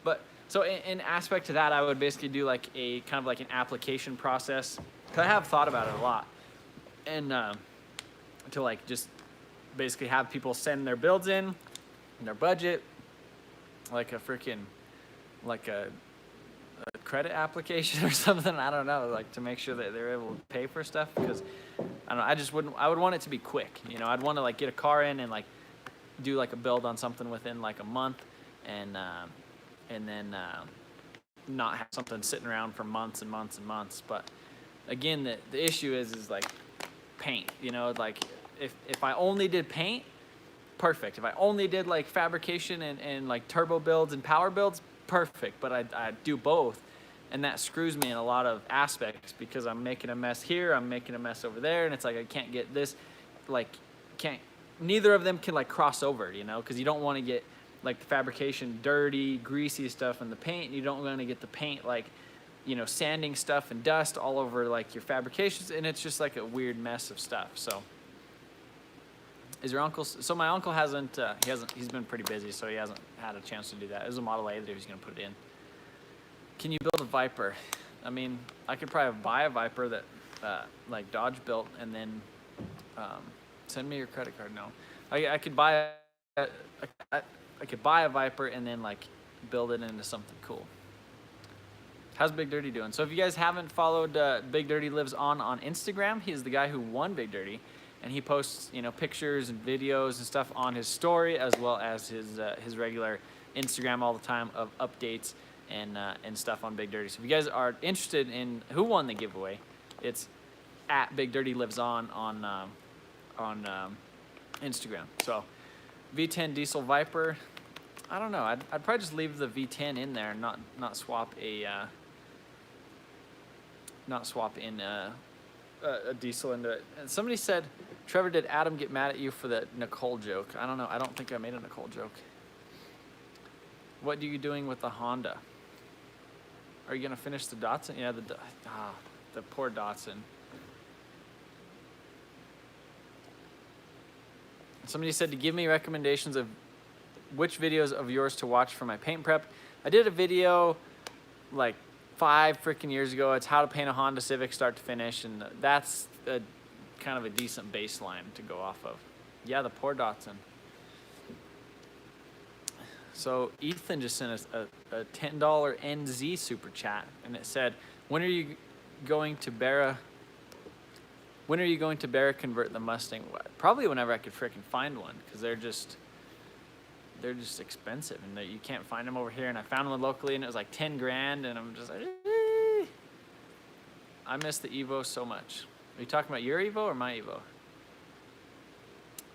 [SPEAKER 1] But So in aspect to that, I would basically do like a kind of like an application process. 'Cause I have thought about it a lot, and to like just basically have people send their builds in, and their budget, like a freaking, like a credit application or something. I don't know, like to make sure that they're able to pay for stuff, because I don't know, I would want it to be quick. You know, I'd want to like get a car in and like do like a build on something within like a month, and then not have something sitting around for months and months and months. But again, the issue is like paint. You know, like if I only did paint, perfect. If I only did like fabrication and like turbo builds and power builds, perfect. But I do both, and that screws me in a lot of aspects, because I'm making a mess here, I'm making a mess over there, and it's like I can't get this, like neither of them can like cross over, you know, because you don't want to get like the fabrication dirty, greasy stuff in the paint. You don't want to get the paint like, you know, sanding stuff and dust all over like your fabrications, and it's just like a weird mess of stuff. So is your uncle, so my uncle hasn't, he's been pretty busy, so he hasn't had a chance to do that. It was a Model A that he was going to put it in. Can you build a Viper? I mean, I could probably buy a Viper that like Dodge built, and then send me your credit card. No, I could buy I could buy a Viper and then like build it into something cool. How's Big Dirty doing? So if you guys haven't followed Big Dirty Lives on Instagram, he is the guy who won Big Dirty, and he posts, you know, pictures and videos and stuff on his story, as well as his regular Instagram all the time of updates and stuff on Big Dirty. So if you guys are interested in who won the giveaway, it's at Big Dirty Lives on Instagram. So V10 diesel Viper, I don't know. I'd probably just leave the V10 in there, and not swap in a diesel into it. And somebody said, Trevor, did Adam get mad at you for the Nicole joke? I don't know. I don't think I made a Nicole joke. What are you doing with the Honda? Are you gonna finish the Datsun? Yeah, the poor Datsun. Somebody said to give me recommendations of which videos of yours to watch for my paint prep. I did a video like 5 freaking years ago. It's how to paint a Honda Civic start to finish, and that's kind of a decent baseline to go off of. Yeah, the poor Datsun. So Ethan just sent us a $10 NZ super chat, and it said, when are you going to Barra convert the Mustang? Probably whenever I could freaking find one, because they're just expensive, and you can't find them over here. And I found one locally, and it was like 10 grand, and I'm just like, eh. I miss the Evo so much. Are you talking about your Evo or my Evo?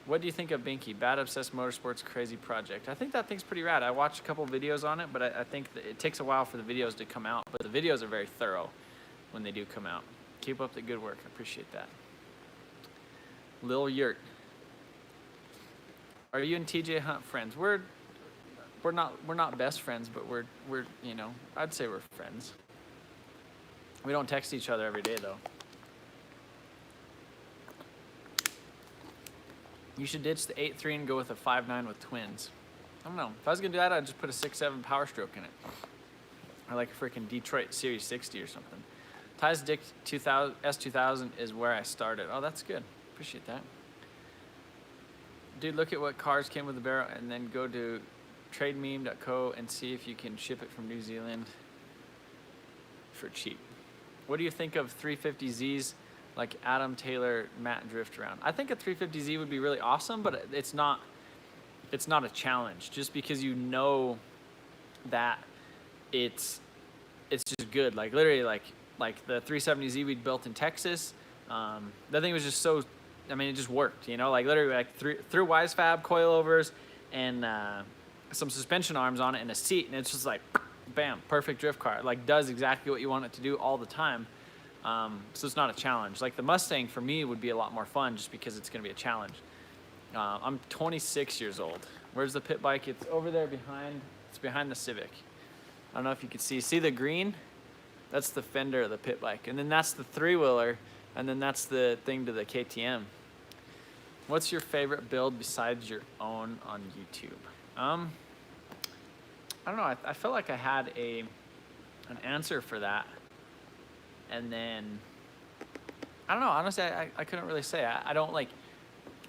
[SPEAKER 1] What do you think of Binky? Bad Obsessed Motorsports Crazy Project. I think that thing's pretty rad. I watched a couple videos on it, but I think that it takes a while for the videos to come out. But the videos are very thorough when they do come out. Keep up the good work. I appreciate that. Lil Yurt. Are you and TJ Hunt friends? We're not best friends, but we're you know, I'd say we're friends. We don't text each other every day though. You should ditch the 8.3 and go with a 5.9 with twins. I don't know. If I was gonna do that, I'd just put a 6.7 Power Stroke in it, or like a freaking Detroit Series 60 or something. Ty's Dick 2000 S2000 is where I started. Oh, that's good. Appreciate that. Dude, look at what cars came with the Barrow, and then go to tradememe.co and see if you can ship it from New Zealand for cheap. What do you think of 350Zs like Adam Taylor, Matt Drift around? I think a 350Z would be really awesome, but it's not a challenge, just because you know that it's just good. Like literally like the 370Z we built in Texas, that thing was just so, I mean, it just worked, you know, like literally like through Wisefab coilovers and some suspension arms on it and a seat, and it's just like, bam, perfect drift car. It like does exactly what you want it to do all the time. So it's not a challenge. Like the Mustang for me would be a lot more fun, just because it's going to be a challenge. I'm 26 years old. Where's the pit bike? It's over there behind. It's behind the Civic. I don't know if you can see the green? That's the fender of the pit bike. And then that's the 3-wheeler. And then that's the thing to the KTM. What's your favorite build besides your own on YouTube? I don't know. I felt like I had an answer for that, and then I don't know. Honestly, I couldn't really say. I don't like.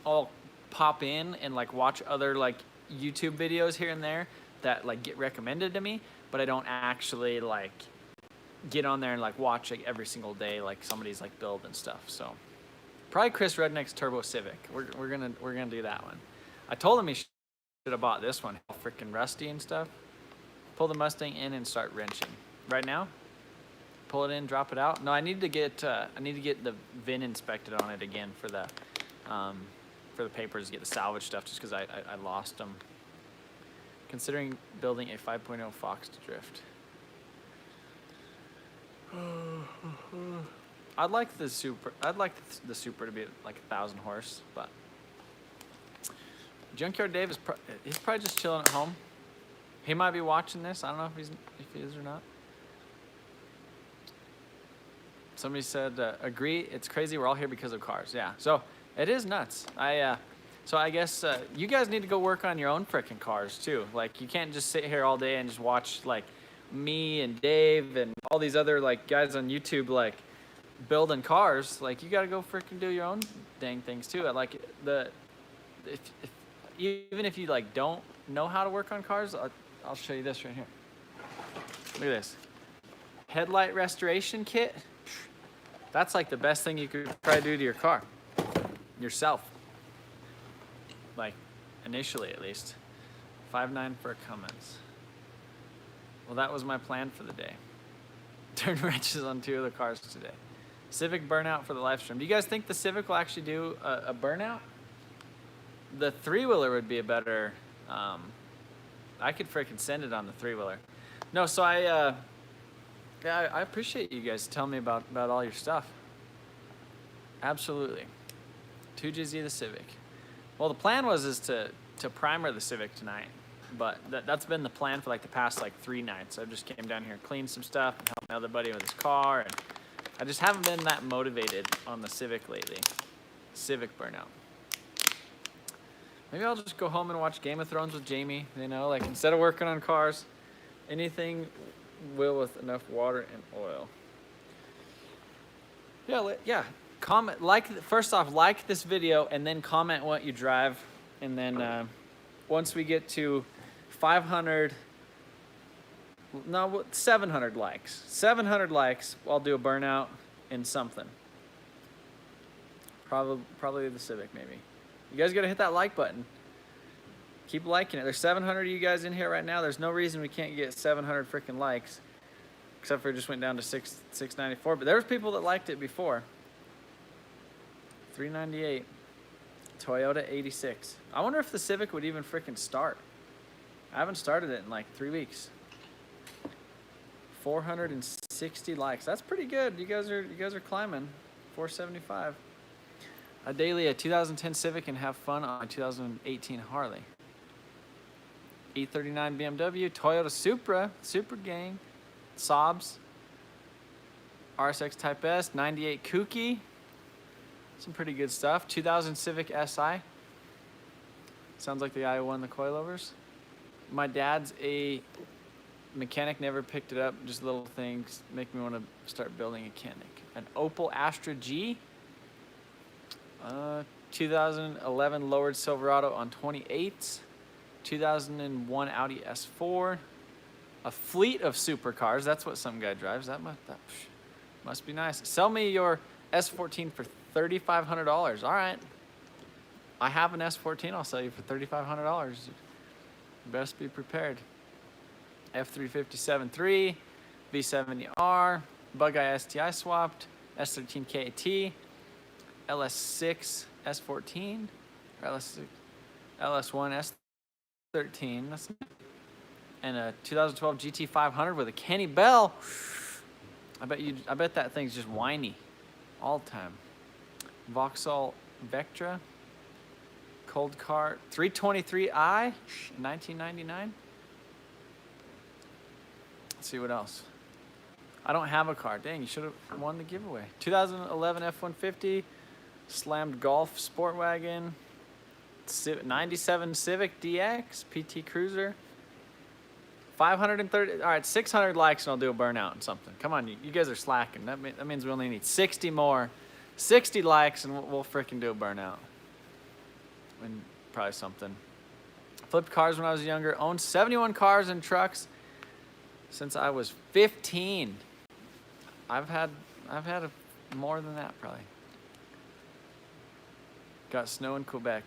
[SPEAKER 1] I'll pop in and like watch other like YouTube videos here and there that like get recommended to me, but I don't actually like get on there and like watch like every single day like somebody's like build and stuff. So probably Chris Redneck's Turbo Civic. We're gonna do that one. I told him he should have bought this one. Freaking rusty and stuff. Pull the Mustang in and start wrenching. Right now, pull it in, drop it out. No, I need to get the VIN inspected on it again for the papers, get the salvage stuff, just because I lost them. Considering building a 5.0 Fox to drift. I'd like the Super to be like 1,000 horse, but Junkyard Dave he's probably just chilling at home. He might be watching this. I don't know if he is or not. Somebody said, agree, it's crazy, we're all here because of cars. Yeah, so it is nuts. So I guess you guys need to go work on your own frickin' cars too. Like, you can't just sit here all day and just watch like me and Dave and all these other like guys on YouTube like building cars. Like, you gotta go frickin' do your own dang things too. Like even if you like don't know how to work on cars, I'll show you this right here. Look at this. Headlight restoration kit. That's like the best thing you could probably do to your car. Yourself. Like, initially at least. 5.9 for comments. Well, that was my plan for the day. Turn wrenches on 2 of the cars today. Civic burnout for the live stream. Do you guys think the Civic will actually do a burnout? The 3-wheeler would be a better... I could freaking send it on the 3-wheeler. No, so I appreciate you guys telling me about all your stuff. Absolutely. 2GZ the Civic. Well, the plan is to primer the Civic tonight, but that's been the plan for like the past like 3 nights. I just came down here and cleaned some stuff and helped my other buddy with his car, and I just haven't been that motivated on the Civic lately. Civic burnout. Maybe I'll just go home and watch Game of Thrones with Jamie, you know, like instead of working on cars, anything will with enough water and oil. Yeah. Comment, first off, like this video and then comment what you drive. And then once we get to 700 likes. 700 likes, I'll do a burnout in something. Probably the Civic, maybe. You guys gotta hit that like button. Keep liking it. There's 700 of you guys in here right now. There's no reason we can't get 700 freaking likes. Except for it just went down to 694. But there was people that liked it before. 398. Toyota 86. I wonder if the Civic would even freaking start. I haven't started it in like 3 weeks. 460 likes. That's pretty good. You guys are climbing. 475. A 2010 Civic and have fun on a 2018 Harley. E39 BMW, Toyota Supra, Super Gang, Saabs, RSX Type S, 98 Kooky. Some pretty good stuff. 2000 Civic SI. Sounds like the guy who won the coilovers. My dad's a mechanic, never picked it up. Just little things make me want to start building a mechanic. An Opel Astra G. 2011 lowered Silverado on 28s. 2001 Audi S4. A fleet of supercars. That's what some guy drives. That must be nice. Sell me your S14 for $3,500. All right. I have an S14. I'll sell you for $3,500. Best be prepared. F357 V70R, Bug Eye STI swapped, S13 KAT, LS6 S14, or LS1 S13. That's, and a 2012 GT500 with a Kenny Bell. I bet that thing's just whiny all the time. Vauxhall Vectra, Cold Cart 323i, 1999. Let's see what else. I don't have a car. Dang, you should have won the giveaway. 2011 F-150, slammed Golf Sport Wagon, 97 Civic DX, PT Cruiser, 530. All right, 600 likes and I'll do a burnout and something. Come on, you guys are slacking. That means we only need 60 more. 60 likes and we'll freaking do a burnout. And probably something. Flipped cars when I was younger. Owned 71 cars and trucks since I was 15. I've had more than that probably. Got snow in Quebec.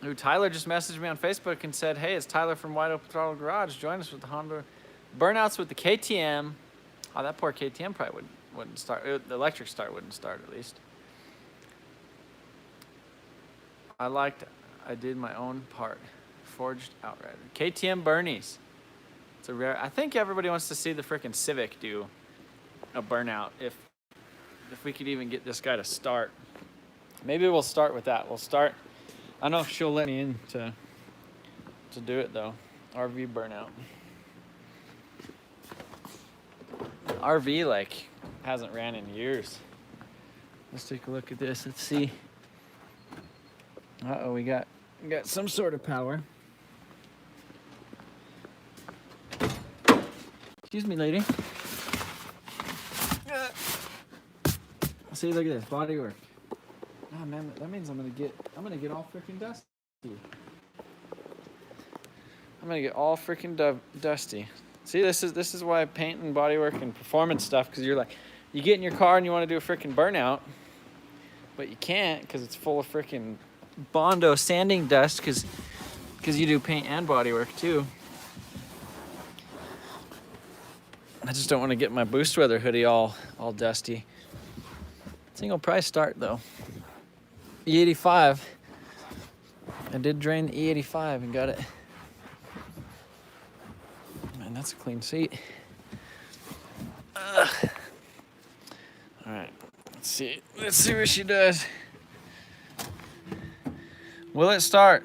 [SPEAKER 1] Ooh, Tyler just messaged me on Facebook and said, hey, it's Tyler from Wide Open Throttle Garage. Join us with the Honda burnouts with the KTM. Oh, that poor KTM probably wouldn't start. The electric start wouldn't start at least. I did my own part. Forged Outrider. KTM Bernies. It's a rare. I think everybody wants to see the frickin' Civic do a burnout. If we could even get this guy to start. Maybe we'll start with that. We'll start. I don't know if she'll let me in to do it though. RV burnout. RV like hasn't ran in years. Let's take a look at this. Let's see. Uh-oh, we got some sort of power. Excuse me, lady. See, look at this body work. Oh man, that means I'm gonna get all freaking dusty. I'm gonna get all freaking dusty. See, this is why paint and bodywork and performance stuff, because you're like, you get in your car and you want to do a freaking burnout, but you can't because it's full of freaking Bondo sanding dust, because you do paint and bodywork too. I just don't want to get my Boost Weather hoodie all dusty. Single price start though. E85. I did drain the E85 and got it. Man, that's a clean seat. All right, let's see what she does. Will it start?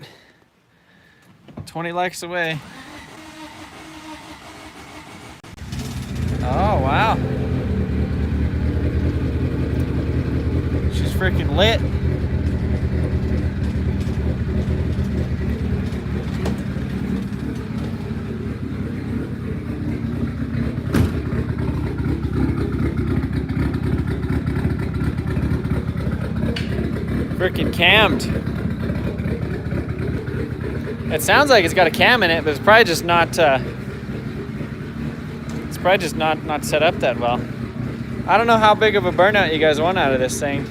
[SPEAKER 1] 20 likes away. Oh, wow. She's freaking lit. Freaking cammed. It sounds like it's got a cam in it, but it's probably just not not set up that well. I don't know how big of a burnout you guys want out of this thing.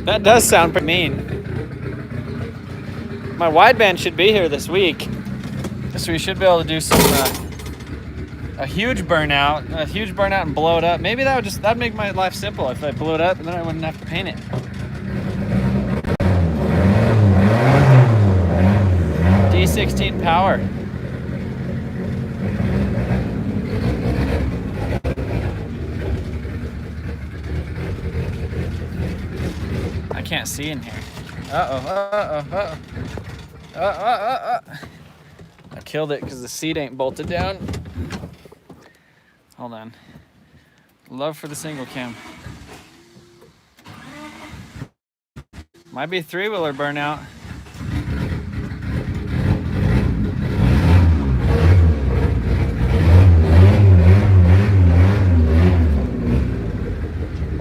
[SPEAKER 1] That does sound pretty mean. My wideband should be here this week, so we should be able to do some a huge burnout and blow it up. Maybe that'd make my life simple if I blew it up and then I wouldn't have to paint it. D16 power. I can't see in here. Uh-oh. I killed it because the seat ain't bolted down. Hold on. Love for the single cam. Might be a three-wheeler burnout.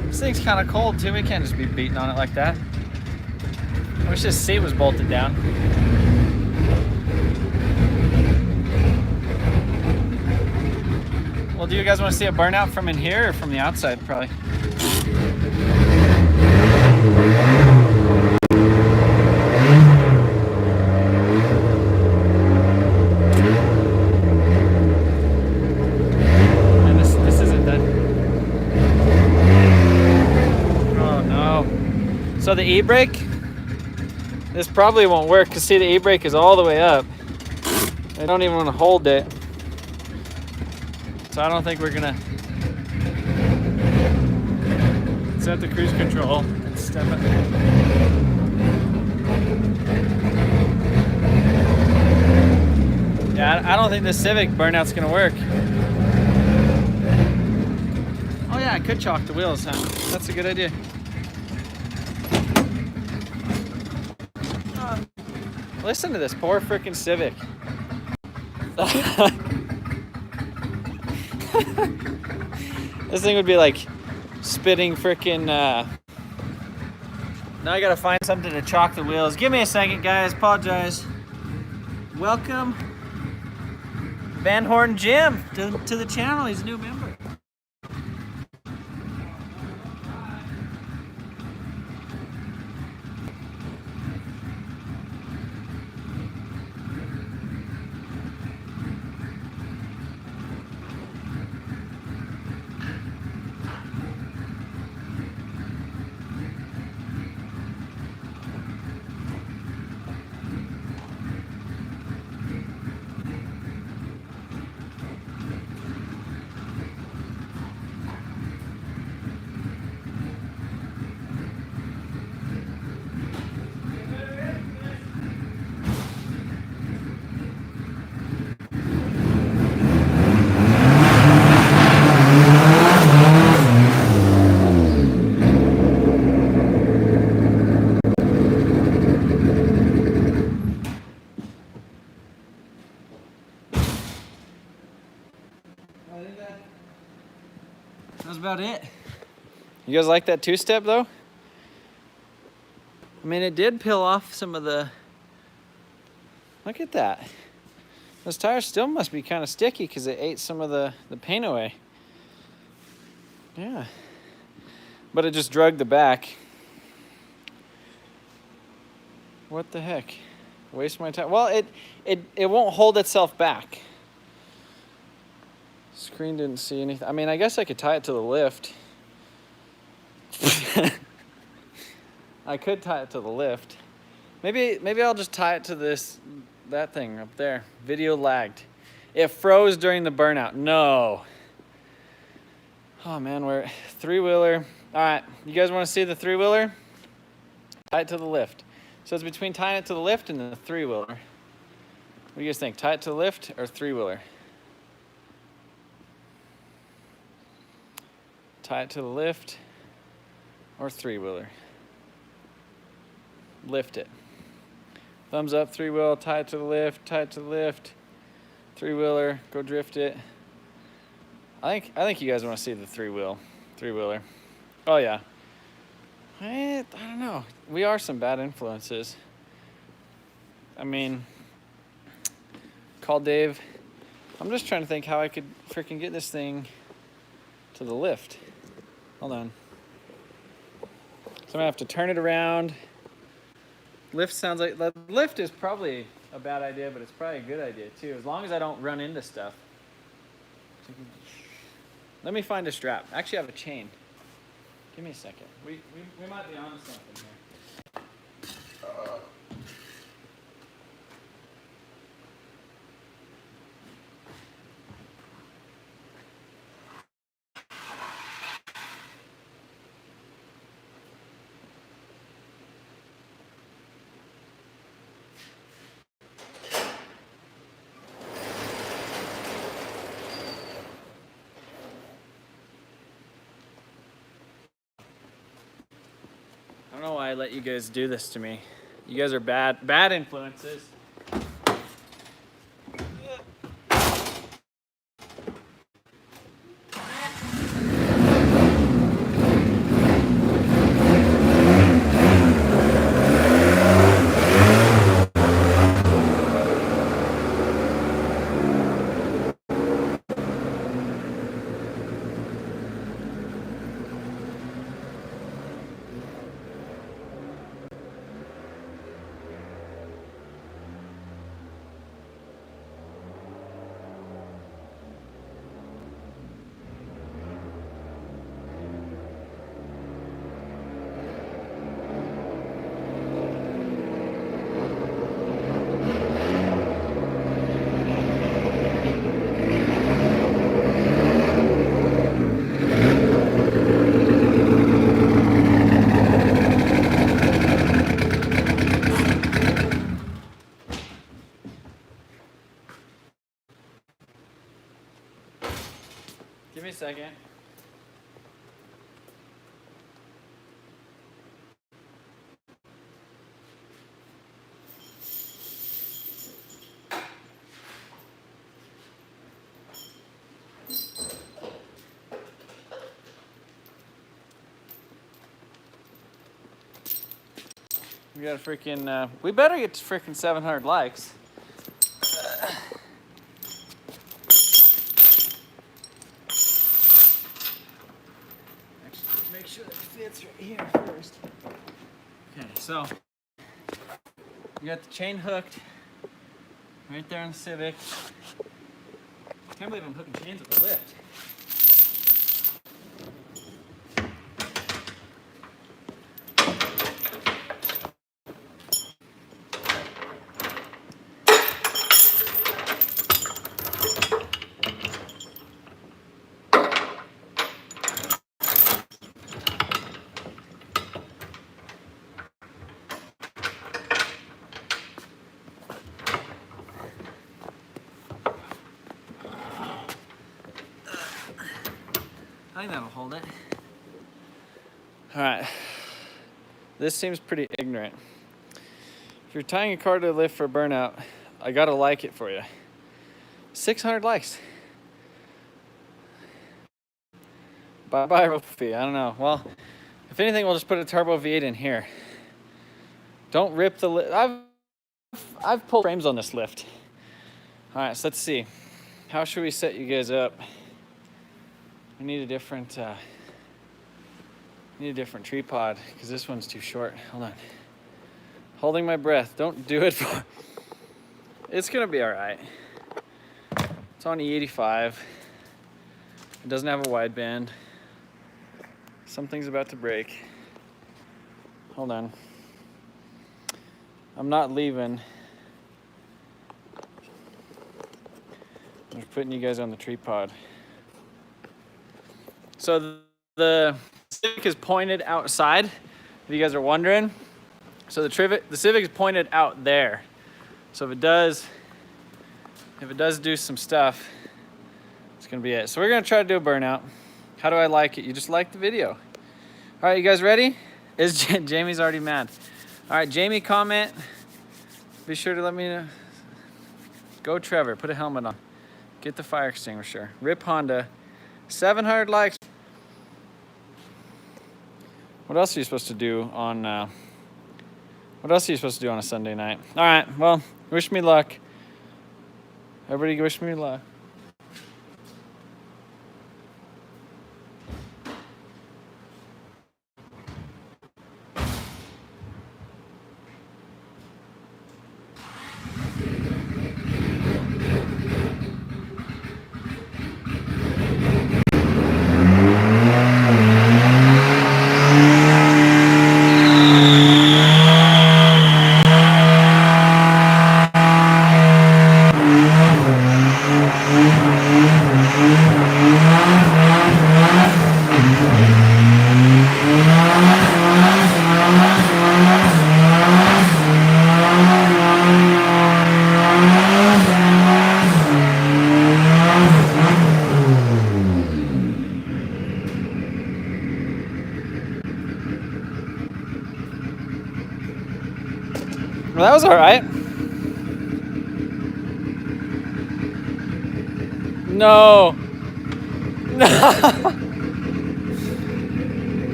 [SPEAKER 1] This thing's kind of cold too. We can't just be beating on it like that. I wish this seat was bolted down. Well, do you guys want to see a burnout from in here or from the outside, probably? And this isn't done. Oh no. So the e-brake, this probably won't work because see the e-brake is all the way up. I don't even want to hold it. So I don't think we're gonna set the cruise control and step it. Yeah, I don't think the Civic burnout's gonna work. Oh yeah, I could chalk the wheels, huh? That's a good idea. Listen to this poor freaking Civic. This thing would be like spitting freaking. Now I gotta find something to chalk the wheels. Give me a second, guys. Apologize. Welcome, Van Horn Jim, to the channel. He's a new member. That's about it. You guys like that two-step though? I mean, it did peel off some of the... Look at that. Those tires still must be kind of sticky because it ate some of the paint away. Yeah. But it just drugged the back. What the heck? Waste my time. Well, it won't hold itself back. Screen didn't see anything. I mean, I guess I could tie it to the lift. I could tie it to the lift. Maybe I'll just tie it to that thing up there. Video lagged. It froze during the burnout. No. Oh man, we're three-wheeler. All right, you guys want to see the three-wheeler? Tie it to the lift. So it's between tying it to the lift and the three-wheeler. What do you guys think? Tie it to the lift or three-wheeler? Tie it to the lift or three-wheeler. Lift it. Thumbs up, three-wheel, tie it to the lift, three-wheeler, go drift it. I think you guys want to see the three-wheeler. Oh yeah. I don't know. We are some bad influences. I mean, call Dave. I'm just trying to think how I could freaking get this thing to the lift. Hold on. So I'm gonna have to turn it around. Lift sounds like, the lift is probably a bad idea, but it's probably a good idea too, as long as I don't run into stuff. Let me find a strap. Actually, I have a chain. Give me a second. We might be onto something here. I don't know why I let you guys do this to me. You guys are bad influences. Give me a second. We got a freaking, we better get to freaking 700 likes. Actually, make sure that fits right here first. Okay, so we got the chain hooked right there on the Civic. I can't believe I'm hooking chains with the lift. I think that'll hold it. All right. This seems pretty ignorant. If you're tying a car to a lift for burnout, I gotta like it for you. 600 likes. Bye-bye rope fee. I don't know. Well, if anything, we'll just put a turbo V8 in here. Don't rip the lift. I've pulled frames on this lift. All right, so let's see. How should we set you guys up? We need a different tripod because this one's too short. Hold on. Holding my breath. Don't do it for. It's gonna be all right. It's on E85. It doesn't have a wideband. Something's about to break. Hold on. I'm not leaving. I'm just putting you guys on the tripod. So the Civic is pointed outside, if you guys are wondering. So the Civic is pointed out there. So if it does do some stuff, it's gonna be it. So we're gonna try to do a burnout. How do I like it? You just like the video. All right, you guys ready? Jamie's already mad. All right, Jamie, comment. Be sure to let me know. Go Trevor, put a helmet on. Get the fire extinguisher. Rip Honda. 700 likes. What else are you supposed to do on a Sunday night? All right, well, wish me luck. Everybody wish me luck. Well, that was all right. No.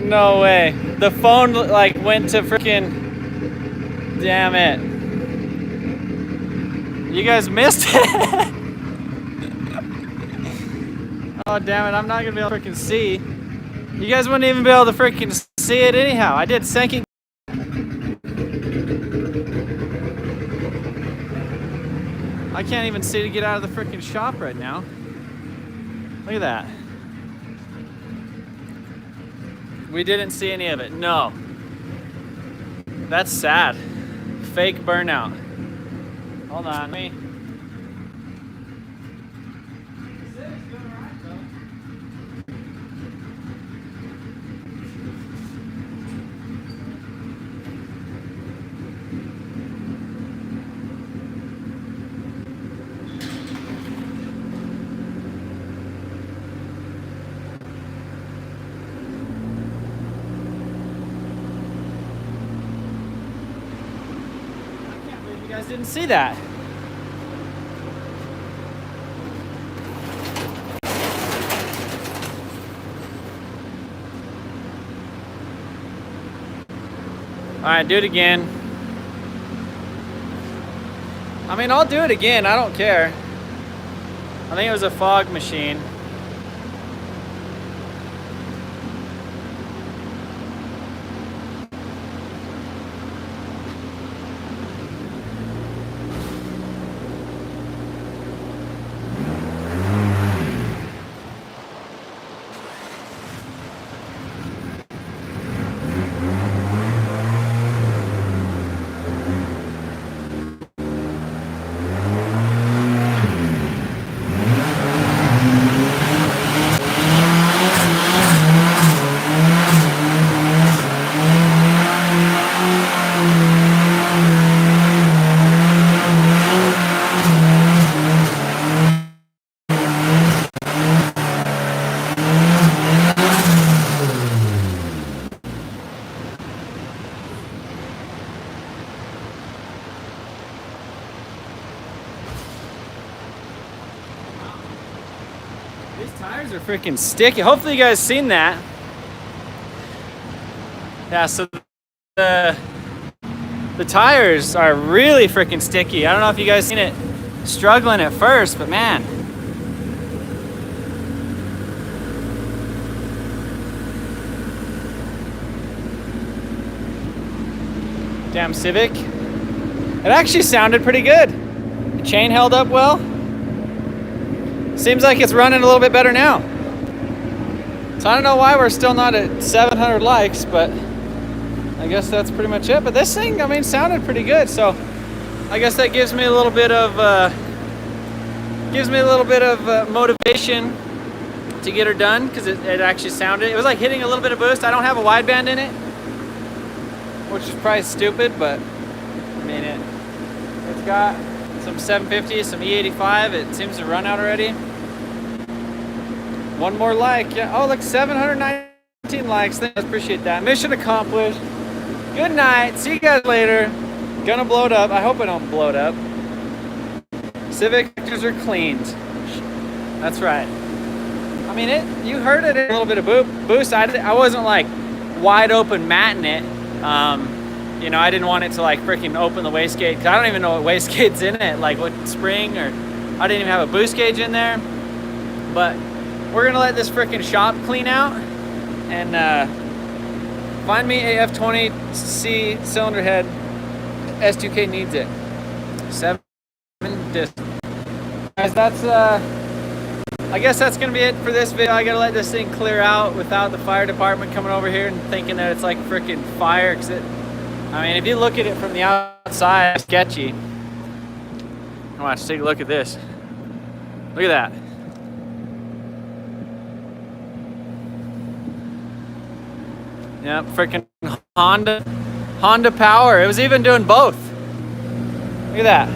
[SPEAKER 1] No way. The phone like went to freaking. Damn it. You guys missed it. Oh damn it! I'm not gonna be able to freaking see. You guys wouldn't even be able to freaking see it anyhow. I did sinking. I can't even see to get out of the freaking shop right now. Look at that. We didn't see any of it. No. That's sad. Fake burnout. Hold on. Me. You guys didn't see that. All right, do it again. I mean, I'll do it again. I don't care. I think it was a fog machine. These tires are freaking sticky. Hopefully you guys seen that. Yeah, so the tires are really freaking sticky. I don't know if you guys seen it struggling at first, but man. Damn Civic. It actually sounded pretty good. The chain held up well. Seems like it's running a little bit better now. So I don't know why we're still not at 700 likes, but I guess that's pretty much it. But this thing, I mean, sounded pretty good. So I guess that gives me a little bit of motivation to get her done, because it actually sounded. It was like hitting a little bit of boost. I don't have a wideband in it, which is probably stupid, but I mean it's got some 750, some E85. It seems to run out already. One more like. Yeah. Oh, look, 719 likes. Thanks. Appreciate that. Mission accomplished. Good night. See you guys later. Gonna blow it up. I hope I don't blow it up. Civic actors are cleaned. That's right. I mean, you heard it, a little bit of boost. I wasn't like wide open matting it. You know, I didn't want it to like freaking open the wastegate, because I don't even know what wastegate's in it, like what spring, or I didn't even have a boost gauge in there. But we're gonna let this freaking shop clean out and find me a F20C cylinder head. S2K needs it. 7 disc. Guys, that's I guess that's gonna be it for this video. I gotta let this thing clear out without the fire department coming over here and thinking that it's like freaking fire, because I mean, if you look at it from the outside, it's sketchy. Watch, take a look at this. Look at that. Yeah, freaking Honda power. It was even doing both. Look at that.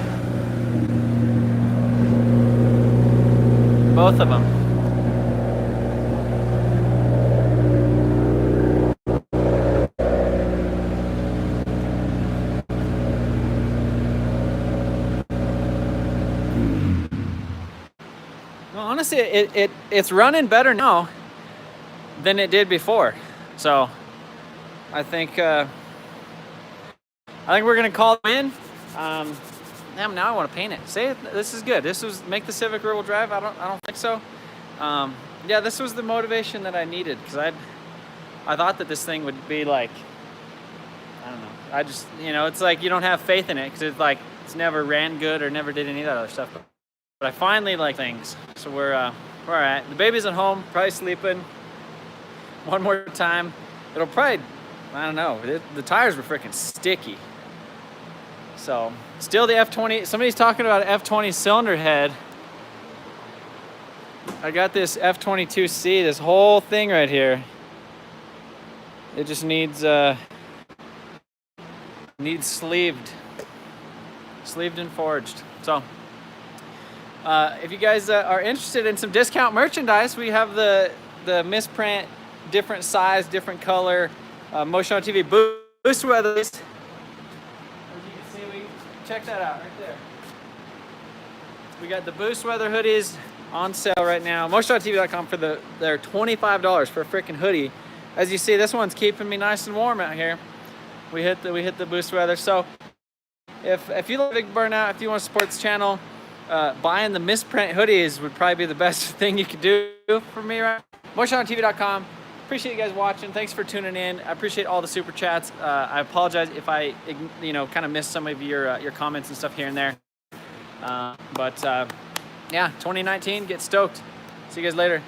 [SPEAKER 1] Both of them. Honestly, it's running better now than it did before. So I think we're gonna call them in. Now I want to paint it. Say it, this is good. This was make the Civic rear-wheel drive. I don't think so. Yeah, this was the motivation that I needed, because I thought that this thing would be like, I don't know. I just, you know, it's like you don't have faith in it, because it's like it's never ran good or never did any of that other stuff. But I finally like things. So we're all right. The baby's at home, probably sleeping. One more time. It'll probably, I don't know. The tires were freaking sticky. So still the F20. Somebody's talking about an F20 cylinder head. I got this F22C, this whole thing right here. It just needs sleeved and forged. So if you guys are interested in some discount merchandise, we have the misprint, different size, different color, Motion on TV boost weather. As you can see, check that out right there. We got the boost weather hoodies on sale right now. MotionOnTV.com for they're $25 for a freaking hoodie. As you see, this one's keeping me nice and warm out here. We hit the boost weather. So if you love Big Burnout, if you want to support this channel, buying the misprint hoodies would probably be the best thing you could do for me, right? MoreShotOnTV.com. Appreciate you guys watching. Thanks for tuning in. I appreciate all the super chats. I apologize if I, kind of missed some of your comments and stuff here and there. Yeah, 2019, get stoked. See you guys later.